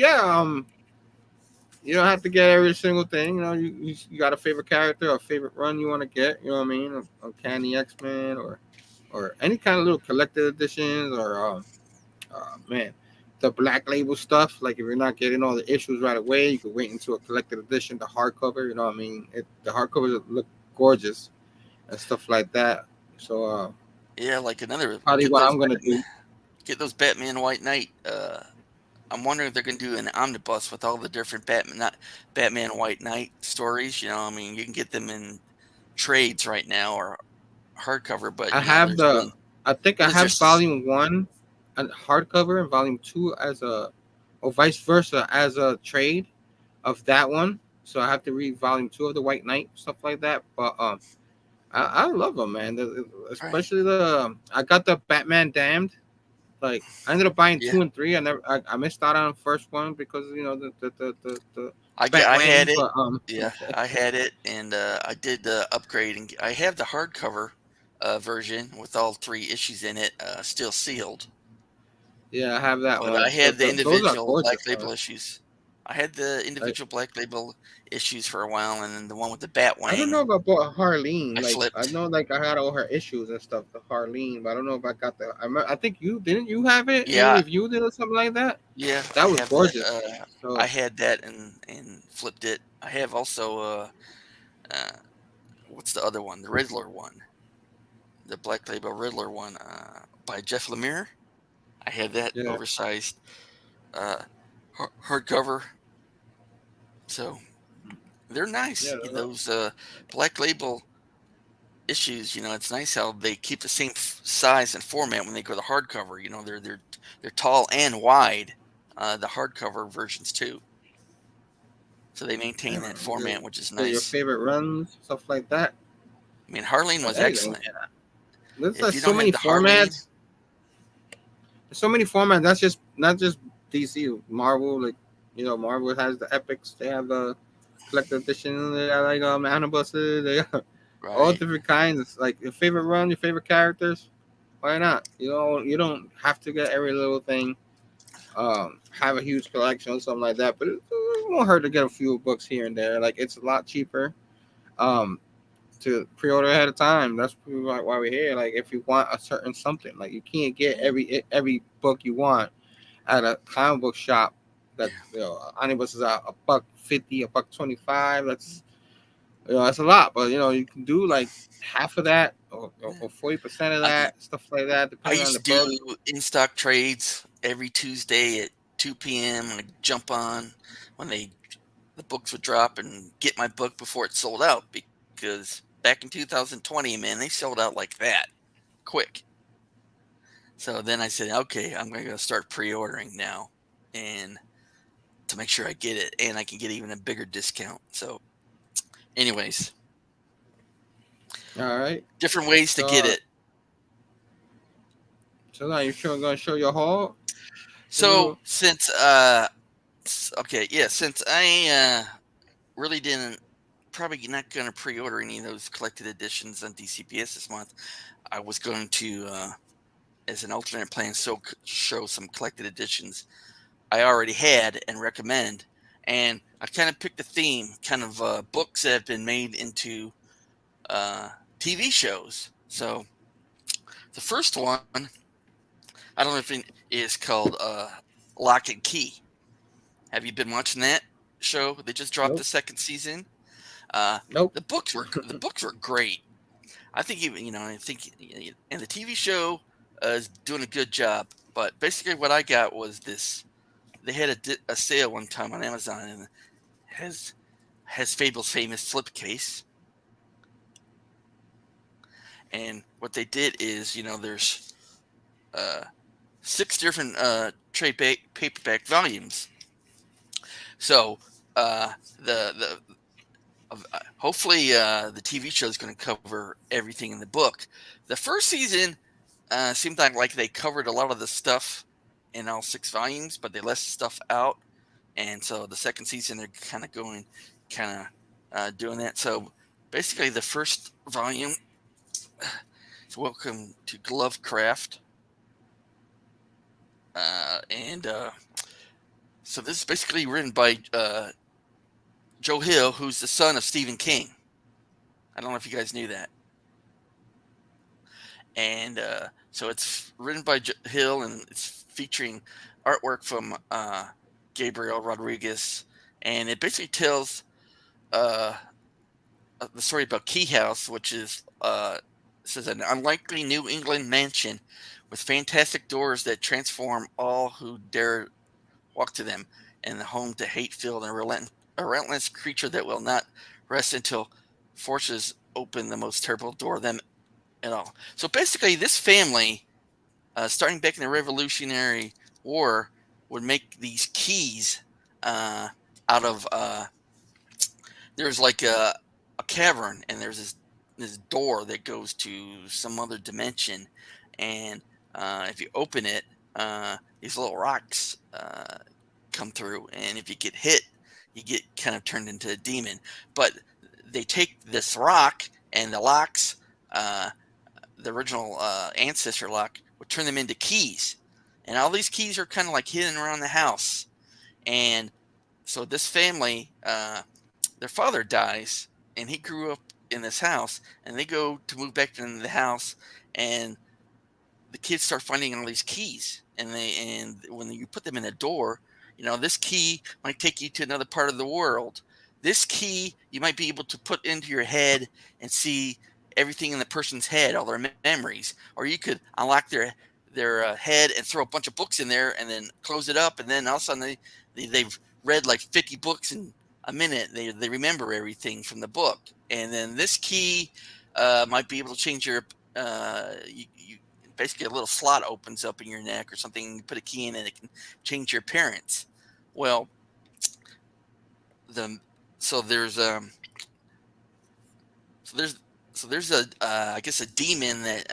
you don't have to get every single thing. You got a favorite character or a favorite run you want to get. You know what I mean? Uncanny X-Men or any kind of little collected editions, or man, the Black Label stuff. Like if you're not getting all the issues right away, you can wait until a collected edition, the hardcover. You know what I mean? The hardcovers look gorgeous and stuff like that. So yeah, like another probably what I'm gonna do. Get those Batman White Knight. I'm wondering if they're going to do an omnibus with all the different Batman White Knight stories. I mean, you can get them in trades right now or hardcover. But I have I think I have volume 1 and hardcover, and volume 2 or vice versa as a trade of that one. So I have to read volume 2 of the White Knight, stuff like that. But I love them, man. Especially I got the Batman Damned. Like I ended up buying 2 and 3. I missed out on the first one because I had it. But, I had it, and I did the upgrade, and I have the hardcover version with all 3 issues in it, still sealed. Yeah, I have that one. I had the individual Black Label issues. I had the individual Black Label issues for a while, and then the one with the Batwing. I don't know if I bought Harleen. I know, like I had all her issues and stuff, the Harleen, but I don't know if I got the. I think you have it. Yeah, if you did or something like that. Yeah, that was gorgeous. I had that and flipped it I have also what's the other one? The Riddler one, the Black Label Riddler one by Jeff Lemire. I have that Yeah. oversized uh, hardcover. So they're nice. Yeah. Those Black Label issues, it's nice how they keep the same size and format when they go to hardcover. They're tall and wide, the hardcover versions too. So they Yeah, maintain that man. format, which is Your nice. favorite runs, stuff like that. I mean, Harleen was Anything. excellent. There's If like you so don't have many the Harleen, formats. There's so many formats. That's just not just DC. Marvel, like Marvel has the epics. They have the collector edition. They got like omnibuses. They got all right? different kinds. It's like your favorite run, your favorite characters. Why not? You don't have to get every little thing. Have a huge collection or something like that. But it won't hurt to get a few books here and there. Like it's a lot cheaper. Um, to pre-order ahead of time. That's why we're here. Like if you want a certain something, like you can't get every book you want at a comic book shop. That omnibus is a $1.50, $1.25. That's a lot. But you can do like half of that or 40% of I that, stuff like that, I depending on used the to do book. in stock trades every Tuesday at 2 p.m. and I'd jump on when the books would drop and get my book before it sold out, because back in 2020, man, they sold out like that quick. So then I said, okay, I'm going to start pre-ordering now, and to make sure I get it, and I can get even a bigger discount. So, anyways, All right. different ways to get So it. so now you're gonna show your haul. The So little since okay, yeah, since I really didn't, probably not going to pre-order any of those collected editions on DCPS this month, I was going to, as an alternate plan, show some collected editions I already had and recommend. And I kind of picked a theme, kind of books that have been made into TV shows. So the first one, I don't know if it is called Lock and Key. Have you been watching that show? They just dropped the nope, second season. Uh, nope. the books were great. I think and the TV show is doing a good job. But basically, what I got was this: they had a sale one time on Amazon, and has Fable's famous slipcase. And what they did is, there's uh, 6 different trade paperback volumes. So the hopefully the TV show is going to cover everything in the book. The first season seemed like they covered a lot of the stuff in all 6 volumes, but they left stuff out. And so the second season, they're doing that. So basically, the first volume is Welcome to Glovecraft. And so this is basically written by Joe Hill, who's the son of Stephen King. I don't know if you guys knew that. And so it's written by Hill, and it's featuring artwork from Gabriel Rodriguez. And it basically tells the story about Key House, which is says an unlikely New England mansion with fantastic doors that transform all who dare walk to them, and the home to hate-filled and a relentless creature that will not rest until forces open the most terrible door of them at all. So basically, this family, starting back in the Revolutionary War, would make these keys out of. There's like a cavern, and there's this door that goes to some other dimension, and if you open it, these little rocks come through, and if you get hit, you get kind of turned into a demon. But they take this rock and the locks, the original ancestor lock, would turn them into keys, and all these keys are kind of like hidden around the house. And so this family, their father dies, and he grew up in this house, and they go to move back into the house, and the kids start finding all these keys, and when you put them in a door, this key might take you to another part of the world. This key you might be able to put into your head and see everything in the person's head, all their memories, or you could unlock their head and throw a bunch of books in there and then close it up, and then all of a sudden they've read like 50 books in a minute. They remember everything from the book. And then this key might be able to change your you basically a little slot opens up in your neck or something. You put a key in and it can change your appearance. Well, the so there's so there's so there's a I guess a demon that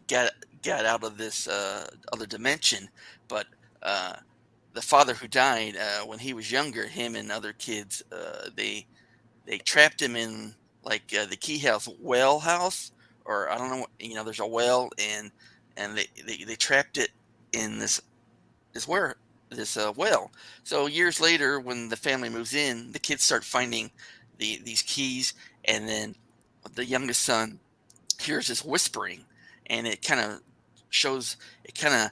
got out of this other dimension, but uh, the father who died when he was younger, him and other kids, they trapped him in like the Key House well house, or I don't know, there's a well, and they trapped it in this where this well. So years later, when the family moves in, the kids start finding these keys, and then the youngest son hears this whispering, and it kind of shows it kind of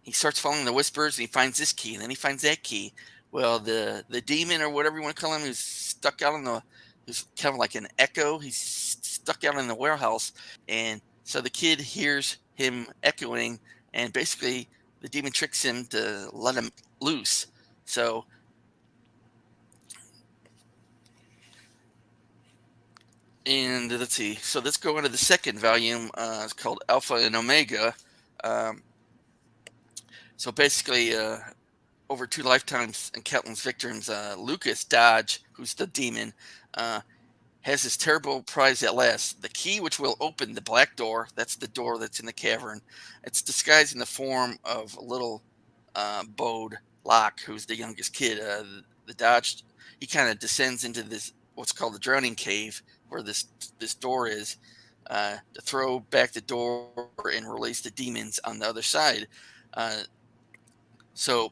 he starts following the whispers, and he finds this key, and then he finds that key. Well, the demon, or whatever you want to call him, who's stuck out in the who's kind of like an echo, he's stuck out in the warehouse, and so the kid hears him echoing, and basically the demon tricks him to let him loose. So and let's see. So let's go into the second volume. It's called Alpha and Omega. Um, so basically, over 2 lifetimes and countless victims, Lucas Dodge, who's the demon, has this terrible prize at last. The key which will open the black door. That's the door that's in the cavern. It's disguised in the form of a little Bode Locke, who's the youngest kid. The Dodge, he kind of descends into this what's called the drowning cave, where this door is, to throw back the door and release the demons on the other side. So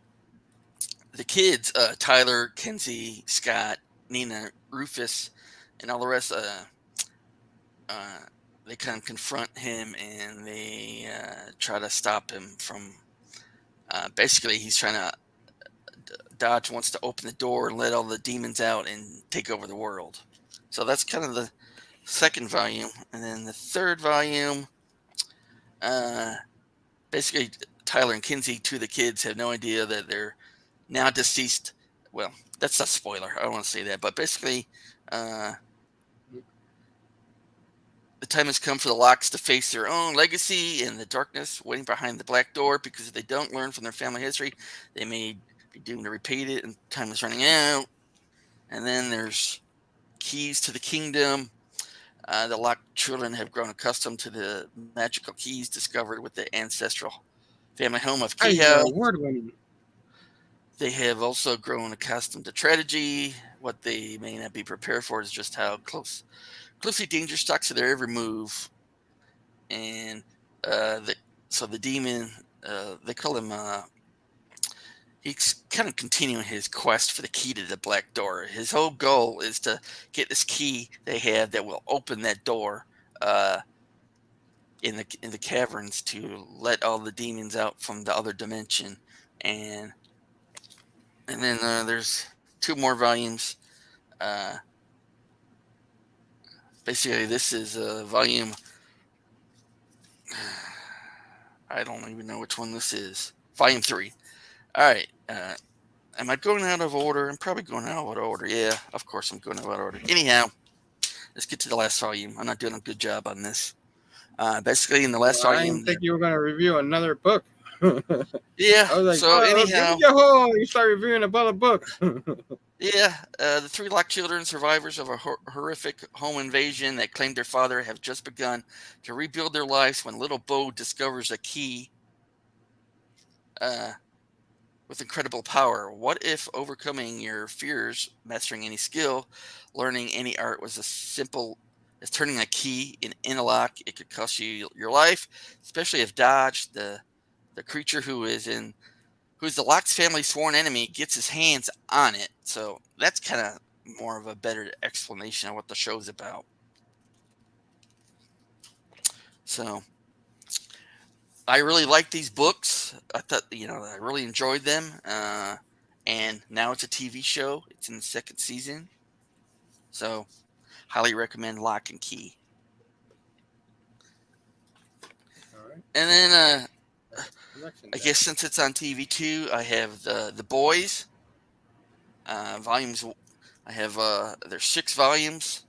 the kids, Tyler, Kenzie, Scott, Nina, Rufus, and all the rest, they kind of confront him, and they try to stop him from. Basically, he's trying to. Dodge wants to open the door and let all the demons out and take over the world. So that's kind of the second volume, and then the third volume. Basically, Tyler and Kinsey, two of the kids, have no idea that they're now deceased. Well, that's a spoiler. I don't want to say that, but basically, the time has come for the Locks to face their own legacy in the darkness waiting behind the black door, because if they don't learn from their family history, they may be doomed to repeat it, and time is running out. And then there's Keys to the Kingdom. The Locked children have grown accustomed to the magical keys discovered with the ancestral family home of Kehoe. Award-winning. They have also grown accustomed to tragedy. What they may not be prepared for is just how closely danger stalks to their every move. And so the demon, they call him, he's kind of continuing his quest for the key to the black door. His whole goal is to get this key they have that will open that door in the caverns to let all the demons out from the other dimension. And then there's 2 more volumes. Basically, this is volume. I don't even know which one this is. Volume 3. All right. Am I going out of order? I'm probably going out of order. Yeah, of course I'm going out of order. Anyhow, let's get to the last volume. I'm not doing a good job on this. Basically, in the last I volume, didn't think you were going to review another book. yeah. I was like, so anyhow, give me a hole. You start reviewing another book. yeah. The 3 Locked children, survivors of a horrific home invasion that claimed their father, have just begun to rebuild their lives when little Bo discovers a key with incredible power. What if overcoming your fears, mastering any skill, learning any art was as simple as turning a key in a lock? It could cost you your life, especially if Dodge, the creature who's the Lock's family sworn enemy, gets his hands on it. So that's kind of more of a better explanation of what the show's about. So I really like these books. I thought, I really enjoyed them. And now it's a TV show. It's in the 2nd season. So, highly recommend Lock and Key. All right. And then, Collection I there. guess since it's on TV too, I have the Boys volumes. I have there's 6 volumes,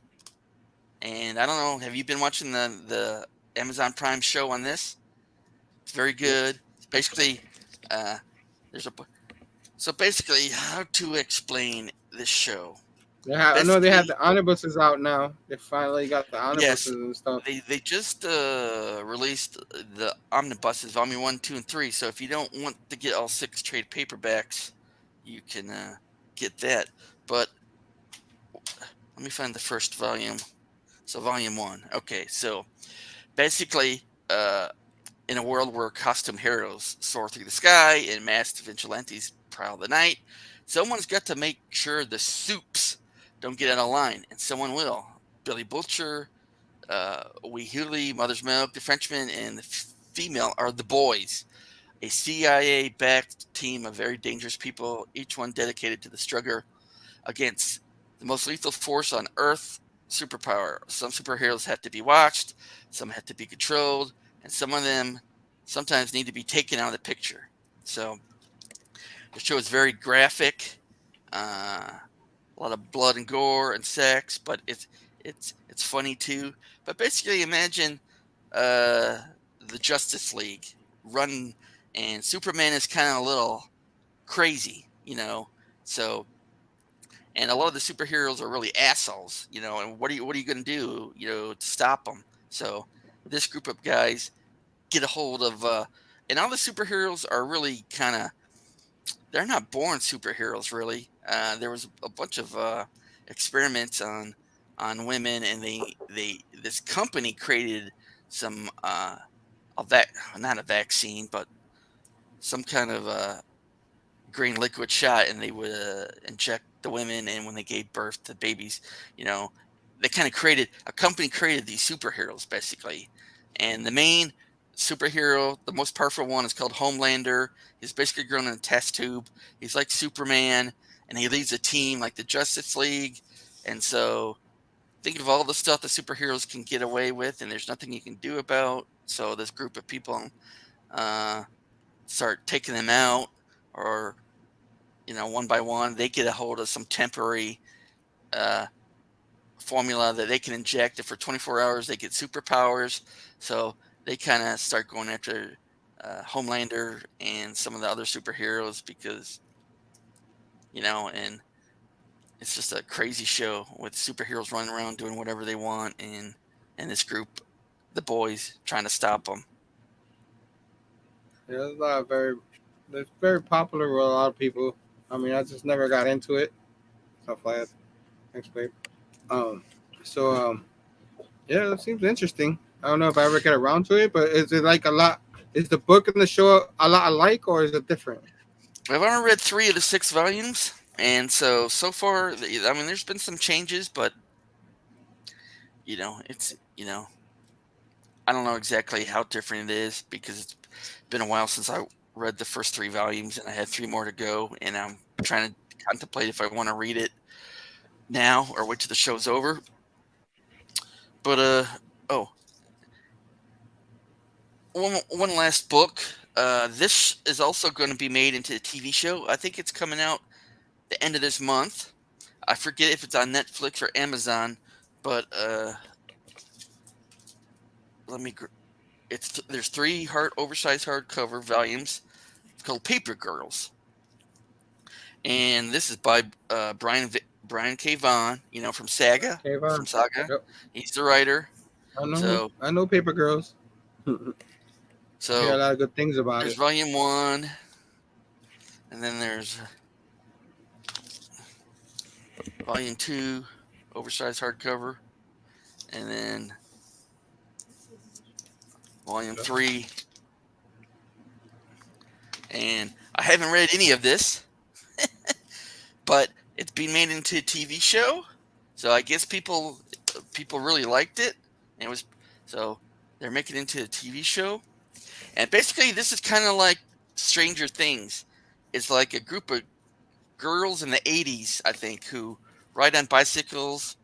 and I don't know. Have you been watching the Amazon Prime show on this? It's very Nope. good. Basically, uh, there's a so basically how to explain this show. I know they have Basically, the omnibuses out now. They finally got the omnibuses yes, and stuff. they just released the omnibuses, volume 1, 2, and 3. So if you don't want to get all 6 trade paperbacks, you can get that. But let me find the first volume. So volume 1. Okay, so basically, in a world where costume heroes soar through the sky and masked vigilantes prowl the night, someone's got to make sure the soups don't get out of line, and someone will. Billy Butcher, Wee Hewley, Mother's Milk, the Frenchman, and the female are the Boys, a CIA-backed team of very dangerous people, each one dedicated to the struggle against the most lethal force on Earth, superpower. Some superheroes have to be watched, some have to be controlled, and some of them sometimes need to be taken out of the picture. So the show is very graphic, a lot of blood and gore and sex, but it's funny too. But basically, imagine the Justice League run, and Superman is kind of a little crazy, So, and a lot of the superheroes are really assholes, And what are you going to do, to stop them? So, this group of guys get a hold of, and all the superheroes are really kind of, they're not born superheroes really. There was a bunch of experiments on women, and this company created some not a vaccine, but some kind of green liquid shot, and they would inject the women, and when they gave birth to babies, they kind of created a company created these superheroes basically, and the main superhero, the most powerful one, is called Homelander. He's basically grown in a test tube. He's like Superman, and he leads a team like the Justice League. And so think of all the stuff the superheroes can get away with, and there's nothing you can do about. So this group of people start taking them out, or one by one, they get a hold of some temporary formula that they can inject, and for 24 hours they get superpowers. So they kind of start going after Homelander and some of the other superheroes because, and it's just a crazy show with superheroes running around doing whatever they want, and this group, the Boys, trying to stop them. Yeah, there's a lot of it's very popular with a lot of people. I mean, I just never got into it. Stuff like that. Thanks, babe. Um, so yeah, that seems interesting. I don't know if I ever get around to it, but is it like a lot? Is the book and the show a lot alike, or is it different? I've only read 3 of the 6 volumes, and so far, I mean, there's been some changes, but it's I don't know exactly how different it is because it's been a while since I read the first 3 volumes, and I had 3 more to go, and I'm trying to contemplate if I want to read it now or wait till the show's over. But one last book. This is also going to be made into a TV show. I think it's coming out the end of this month. I forget if it's on Netflix or Amazon, but there's 3 oversized hardcover volumes. It's called Paper Girls, and this is by Brian K. Vaughan, from Saga. Kayvon? From Saga, Yep. he's the writer. So I know Paper Girls. I hear a lot of good things about there's it. volume 1, and then there's volume 2, oversized hardcover, and then volume 3. And I haven't read any of this, but it's being made into a TV show, so I guess people really liked it, and it was so they're making it into a TV show. And basically, this is kind of like Stranger Things. It's like a group of girls in the 80s, I think, who ride on bicycles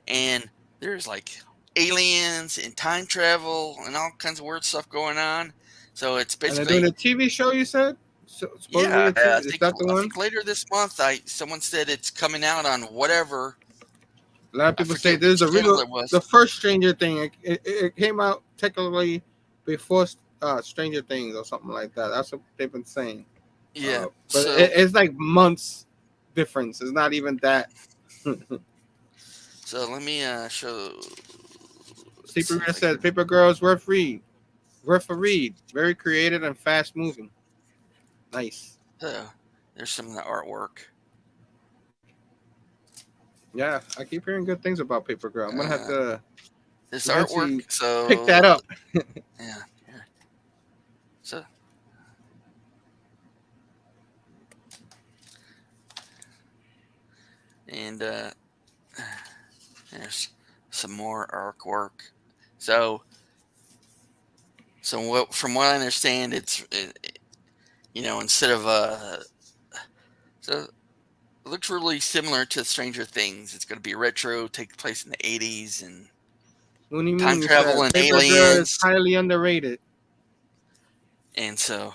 and there's like aliens and time travel and all kinds of weird stuff going on. So it's And they're doing basically, a TV show. You said so, supposedly yeah. a TV. Is that the I one? think later this month, someone said it's coming out on whatever. A lot of I people say forget there's which a channel real it was. the first Stranger Thing. It came out technically before Stranger Things or something like that. That's what they've been saying. Yeah. But So it's like months difference. It's not even that. let me show. Let's Sleepy see Reader if I says can. Paper Girls worth a read. Very creative and fast moving. Nice. There's some of the artwork. Yeah, I keep hearing good things about Paper Girl. I'm gonna have Uh, to this artwork. eventually pick So that up. yeah. Here. So and there's some more artwork. So from what I understand, instead of so it looks really similar to Stranger Things. It's going to be retro, take place in the 80s, and What do you time mean? You travel said and Paper Girl is aliens. highly underrated. And so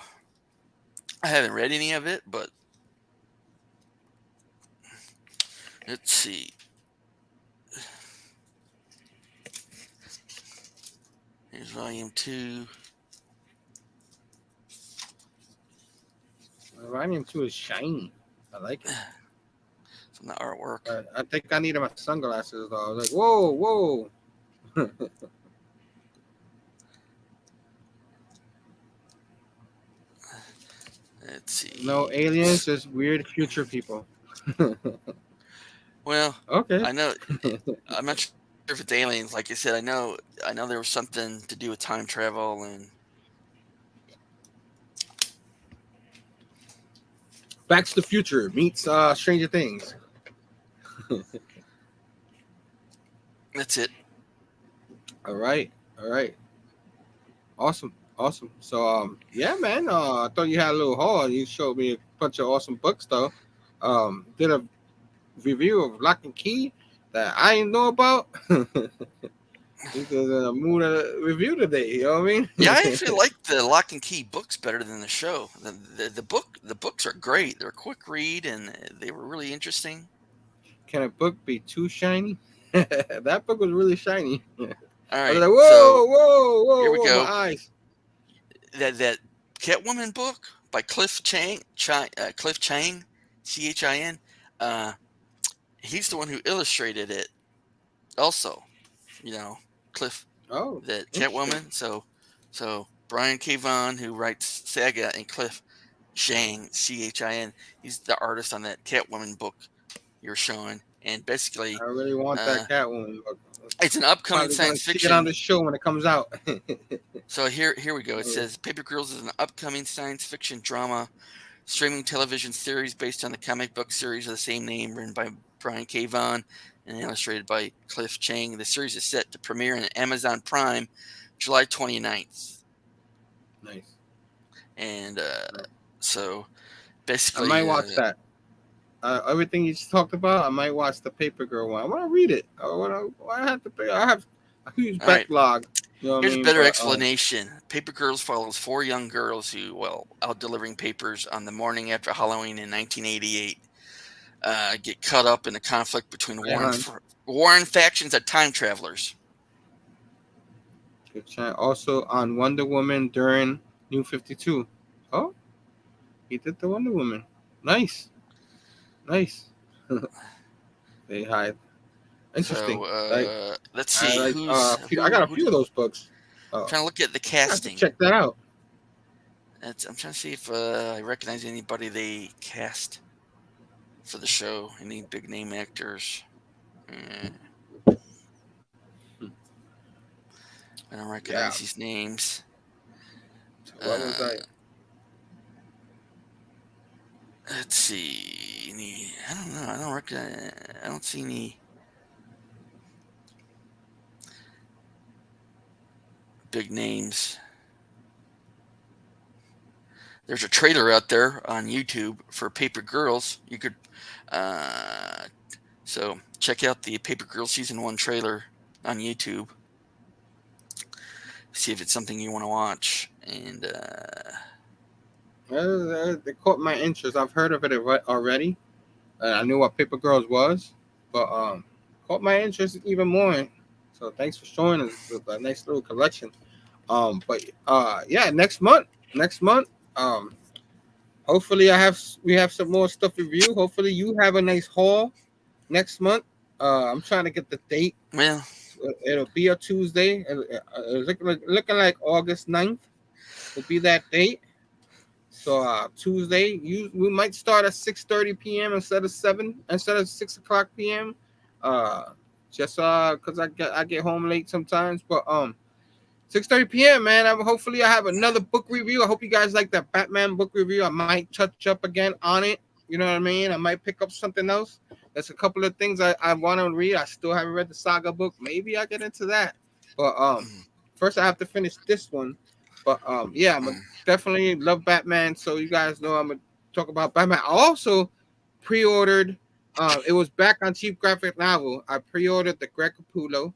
I haven't read any of it, but let's see. Here's volume 2. Volume 2 is shiny. I like it. Some of the artwork. I think I needed my sunglasses though. I was like, whoa, whoa. Let's see. No aliens, just weird future people. Well, Okay. I know. I'm not sure if it's aliens. Like I said, I know there was something to do with time travel and. Back to the Future meets Stranger Things. That's it. All right. Awesome. So yeah, man. I thought you had a little haul. You showed me a bunch of awesome books though. Did a review of Lock and Key that I didn't know about. This is a mood review today. You know what I mean? Yeah, I actually like the Lock and Key books better than the show. The books are great. They're a quick read and they were really interesting. Can a book be too shiny? That book was really shiny. All I was right, like, so here we whoa, my go. eyes. That Catwoman book by Cliff Chang, Chin. He's the one who illustrated it. Also, Cliff, Oh, that interesting. Catwoman. So Brian K. Vaughan, who writes Saga, and Cliff Chang, Chin. He's the artist on that Catwoman book you're showing, and basically, I really want that Catwoman book. it's an upcoming Probably gonna science see it on fiction. the show when it comes out. So here we go. It says Paper Girls is an upcoming science fiction drama streaming television series based on the comic book series of the same name, written by Brian K. Vaughan and illustrated by Cliff Chang. The series is set to premiere on Amazon Prime July 29th. Nice. And so I basically, might watch that. Everything you just talked about, I might watch the Paper Girl one. I want to read it. I have to pay. I have a huge all right. backlog. You know what Here's I a mean? better explanation. Paper Girls follows 4 young girls who, out delivering papers on the morning after Halloween in 1988, get caught up in a conflict between warring factions of time travelers. Also on Wonder Woman during New 52. Oh, he did the Wonder Woman. Nice. They hide. Interesting. So let's see I got a few of those books. Trying to look at the I have to casting. check that out. I'm trying to see if I recognize anybody they cast for the show. Any big name actors? I don't recognize these names. What was I? Let's see. I don't know. I don't see any big names. There's a trailer out there on YouTube for Paper Girls. You could, so check out the Paper Girl Season 1 trailer on YouTube. See if it's something you want to watch. And They caught my interest. I've heard of it already. I knew what Paper Girls was, but caught my interest even more. So thanks for showing us a nice little collection. But yeah, next month, um, hopefully we have some more stuff to review. Hopefully you have a nice haul next month. I'm trying to get the date. well, It'll be a Tuesday. It's looking like August 9th will be that date. So Tuesday, we might start at 6:30 p.m. instead of 6 o'clock p.m. Uh, just because I get home late sometimes, but 6:30 p.m. man. Hopefully I have another book review. I hope you guys like that Batman book review. I might touch up again on it. You know what I mean? I might pick up something else. There's a couple of things I want to read. I still haven't read the Saga book. Maybe I get into that. But first I have to finish this one. But yeah, I'm definitely love Batman. So you guys know I'm gonna talk about Batman. I also pre-ordered. It was back on cheap graphic novel. I pre-ordered the Greg Capullo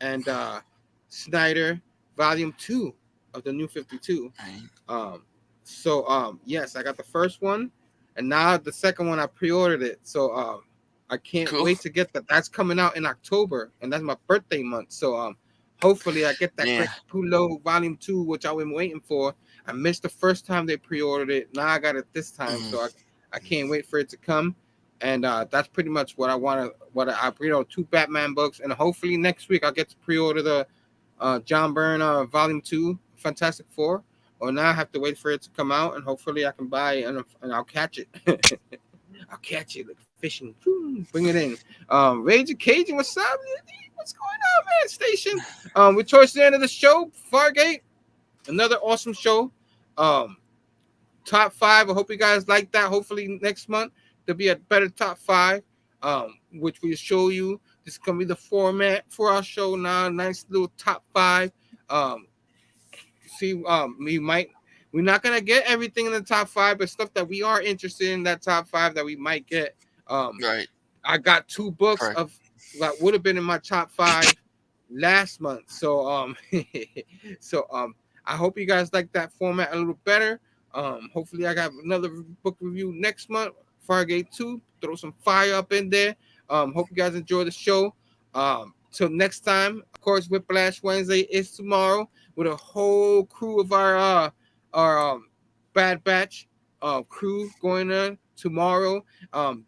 and Snyder Volume 2 of the New 52. Yes, I got the first one, and now the second one I pre-ordered it. So I can't wait to get that. That's coming out in October, and that's my birthday month. So hopefully I get that Greg Capullo Volume 2, which I've been waiting for. I missed the first time they pre-ordered it. Now I got it this time, so I can't wait for it to come. And that's pretty much what I want to. What I pre-ordered 2 Batman books, and hopefully next week I'll get to pre-order the John Byrne Volume 2 Fantastic Four. Or now I have to wait for it to come out, and hopefully I can buy it and I'll catch it. I'll catch it like fishing. Bring it in. Rage Cajun, what's up? What's going on, man? Station. We're towards the end of the show. Fargate, another awesome show. Top 5. I hope you guys like that. Hopefully next month there'll be a better top 5, which we'll show you. This is gonna be the format for our show now. Nice little top 5. We're not gonna get everything in the top 5, but stuff that we are interested in that top 5 that we might get. Right. I got 2 books of that would have been in my top 5 last month. So I hope you guys like that format a little better. Hopefully I got another book review next month. Fargate 2, throw some fire up in there. Hope you guys enjoy the show. Till next time, of course, Whiplash Wednesday is tomorrow with a whole crew of our Bad Batch crew going on tomorrow.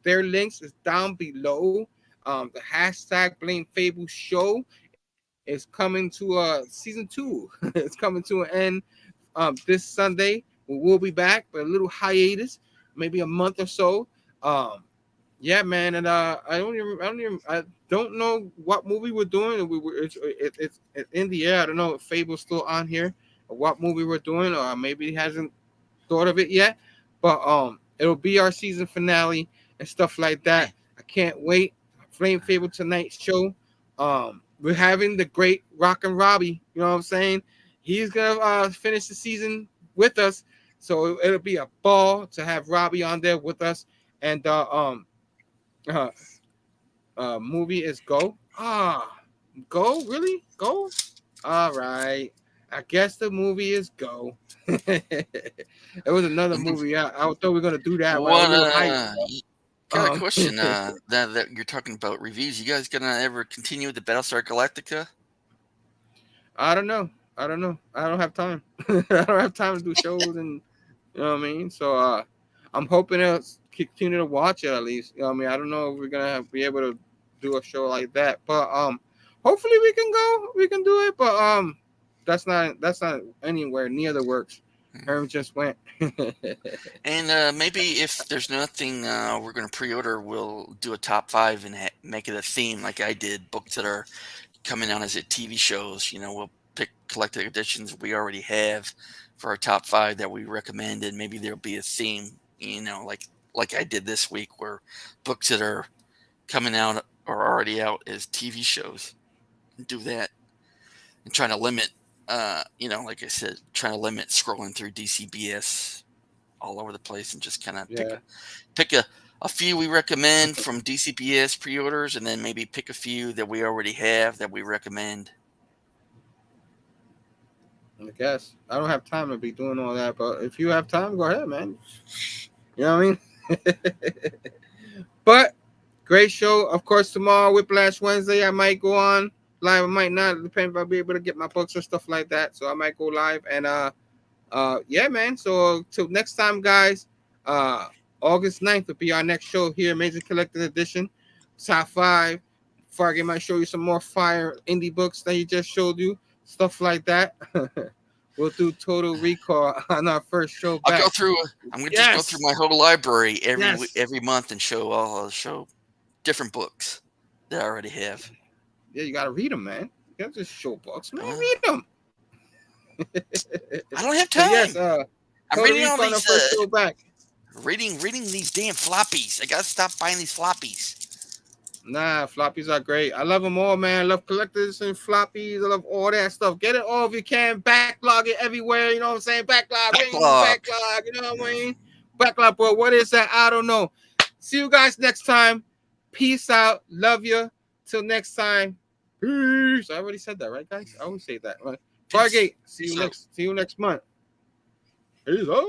Their links is down below. The hashtag Blame Phable show is coming to season 2. It's coming to an end this Sunday. We'll be back, but a little hiatus, maybe a month or so. Yeah, man, and I don't know what movie we're doing. It's in the air. I don't know if Fable's still on here or what movie we're doing, or maybe he hasn't thought of it yet. But it'll be our season finale and stuff like that. I can't wait. Flame Fable Tonight show. We're having the great Rock and Robbie. You know what I'm saying? He's gonna finish the season with us, so it'll be a ball to have Robbie on there with us. And movie is Go. Go? Really? Go? All right. I guess the movie is Go. It was another movie. I thought we were gonna do that. What? A little hype. Got a question. That you're talking about reviews. You guys gonna ever continue with the Battlestar Galactica? I don't know. I don't have time. I don't have time to do shows, and you know what I mean. So I'm hoping to continue to watch it at least. You know what I mean, I don't know if we're gonna be able to do a show like that, but hopefully we can go. We can do it, but that's not anywhere near the works. Herm just went. And maybe if there's nothing we're going to pre-order, we'll do a top 5 and make it a theme like I did. Books that are coming out as TV shows. We'll pick collected editions we already have for our top 5 that we recommended. Maybe there'll be a theme, like I did this week, where books that are coming out or already out as TV shows. Do that and trying to limit. Like I said, trying to limit scrolling through DCBS all over the place and just kind of pick a few we recommend from DCPS pre-orders, and then maybe pick a few that we already have that we recommend. I guess I don't have time to be doing all that, but if you have time, go ahead, man. You know what I mean? But great show. Of course, tomorrow, Whiplash Wednesday, I might go on live. I might not, depending if I'll be able to get my books or stuff like that. So I might go live. And yeah, man. So till next time, guys. August 9th will be our next show here, Amazing Collector's Edition, Top 5. Fargate might show you some more fire indie books that he just showed you, stuff like that. We'll do Total Recall on our first show back. I'll go through. I'm gonna just go through my whole library every month and show different books that I already have. Yeah, you gotta read them, man. You can't just show books, man. Read them. I don't have time. Yes, I'm reading all these. First show back. Reading these damn floppies. I gotta stop buying these floppies. Nah, floppies are great. I love them all, man. I love collectors and floppies. I love all that stuff. Get it all if you can. Backlog it everywhere. You know what I'm saying? Backlog. You know what I mean? Backlog, bro. What is that? I don't know. See you guys next time. Peace out. Love you. Till next time. Peace. I already said that, right, guys? I always say that. Right? Fargate. See you next month. Peace out.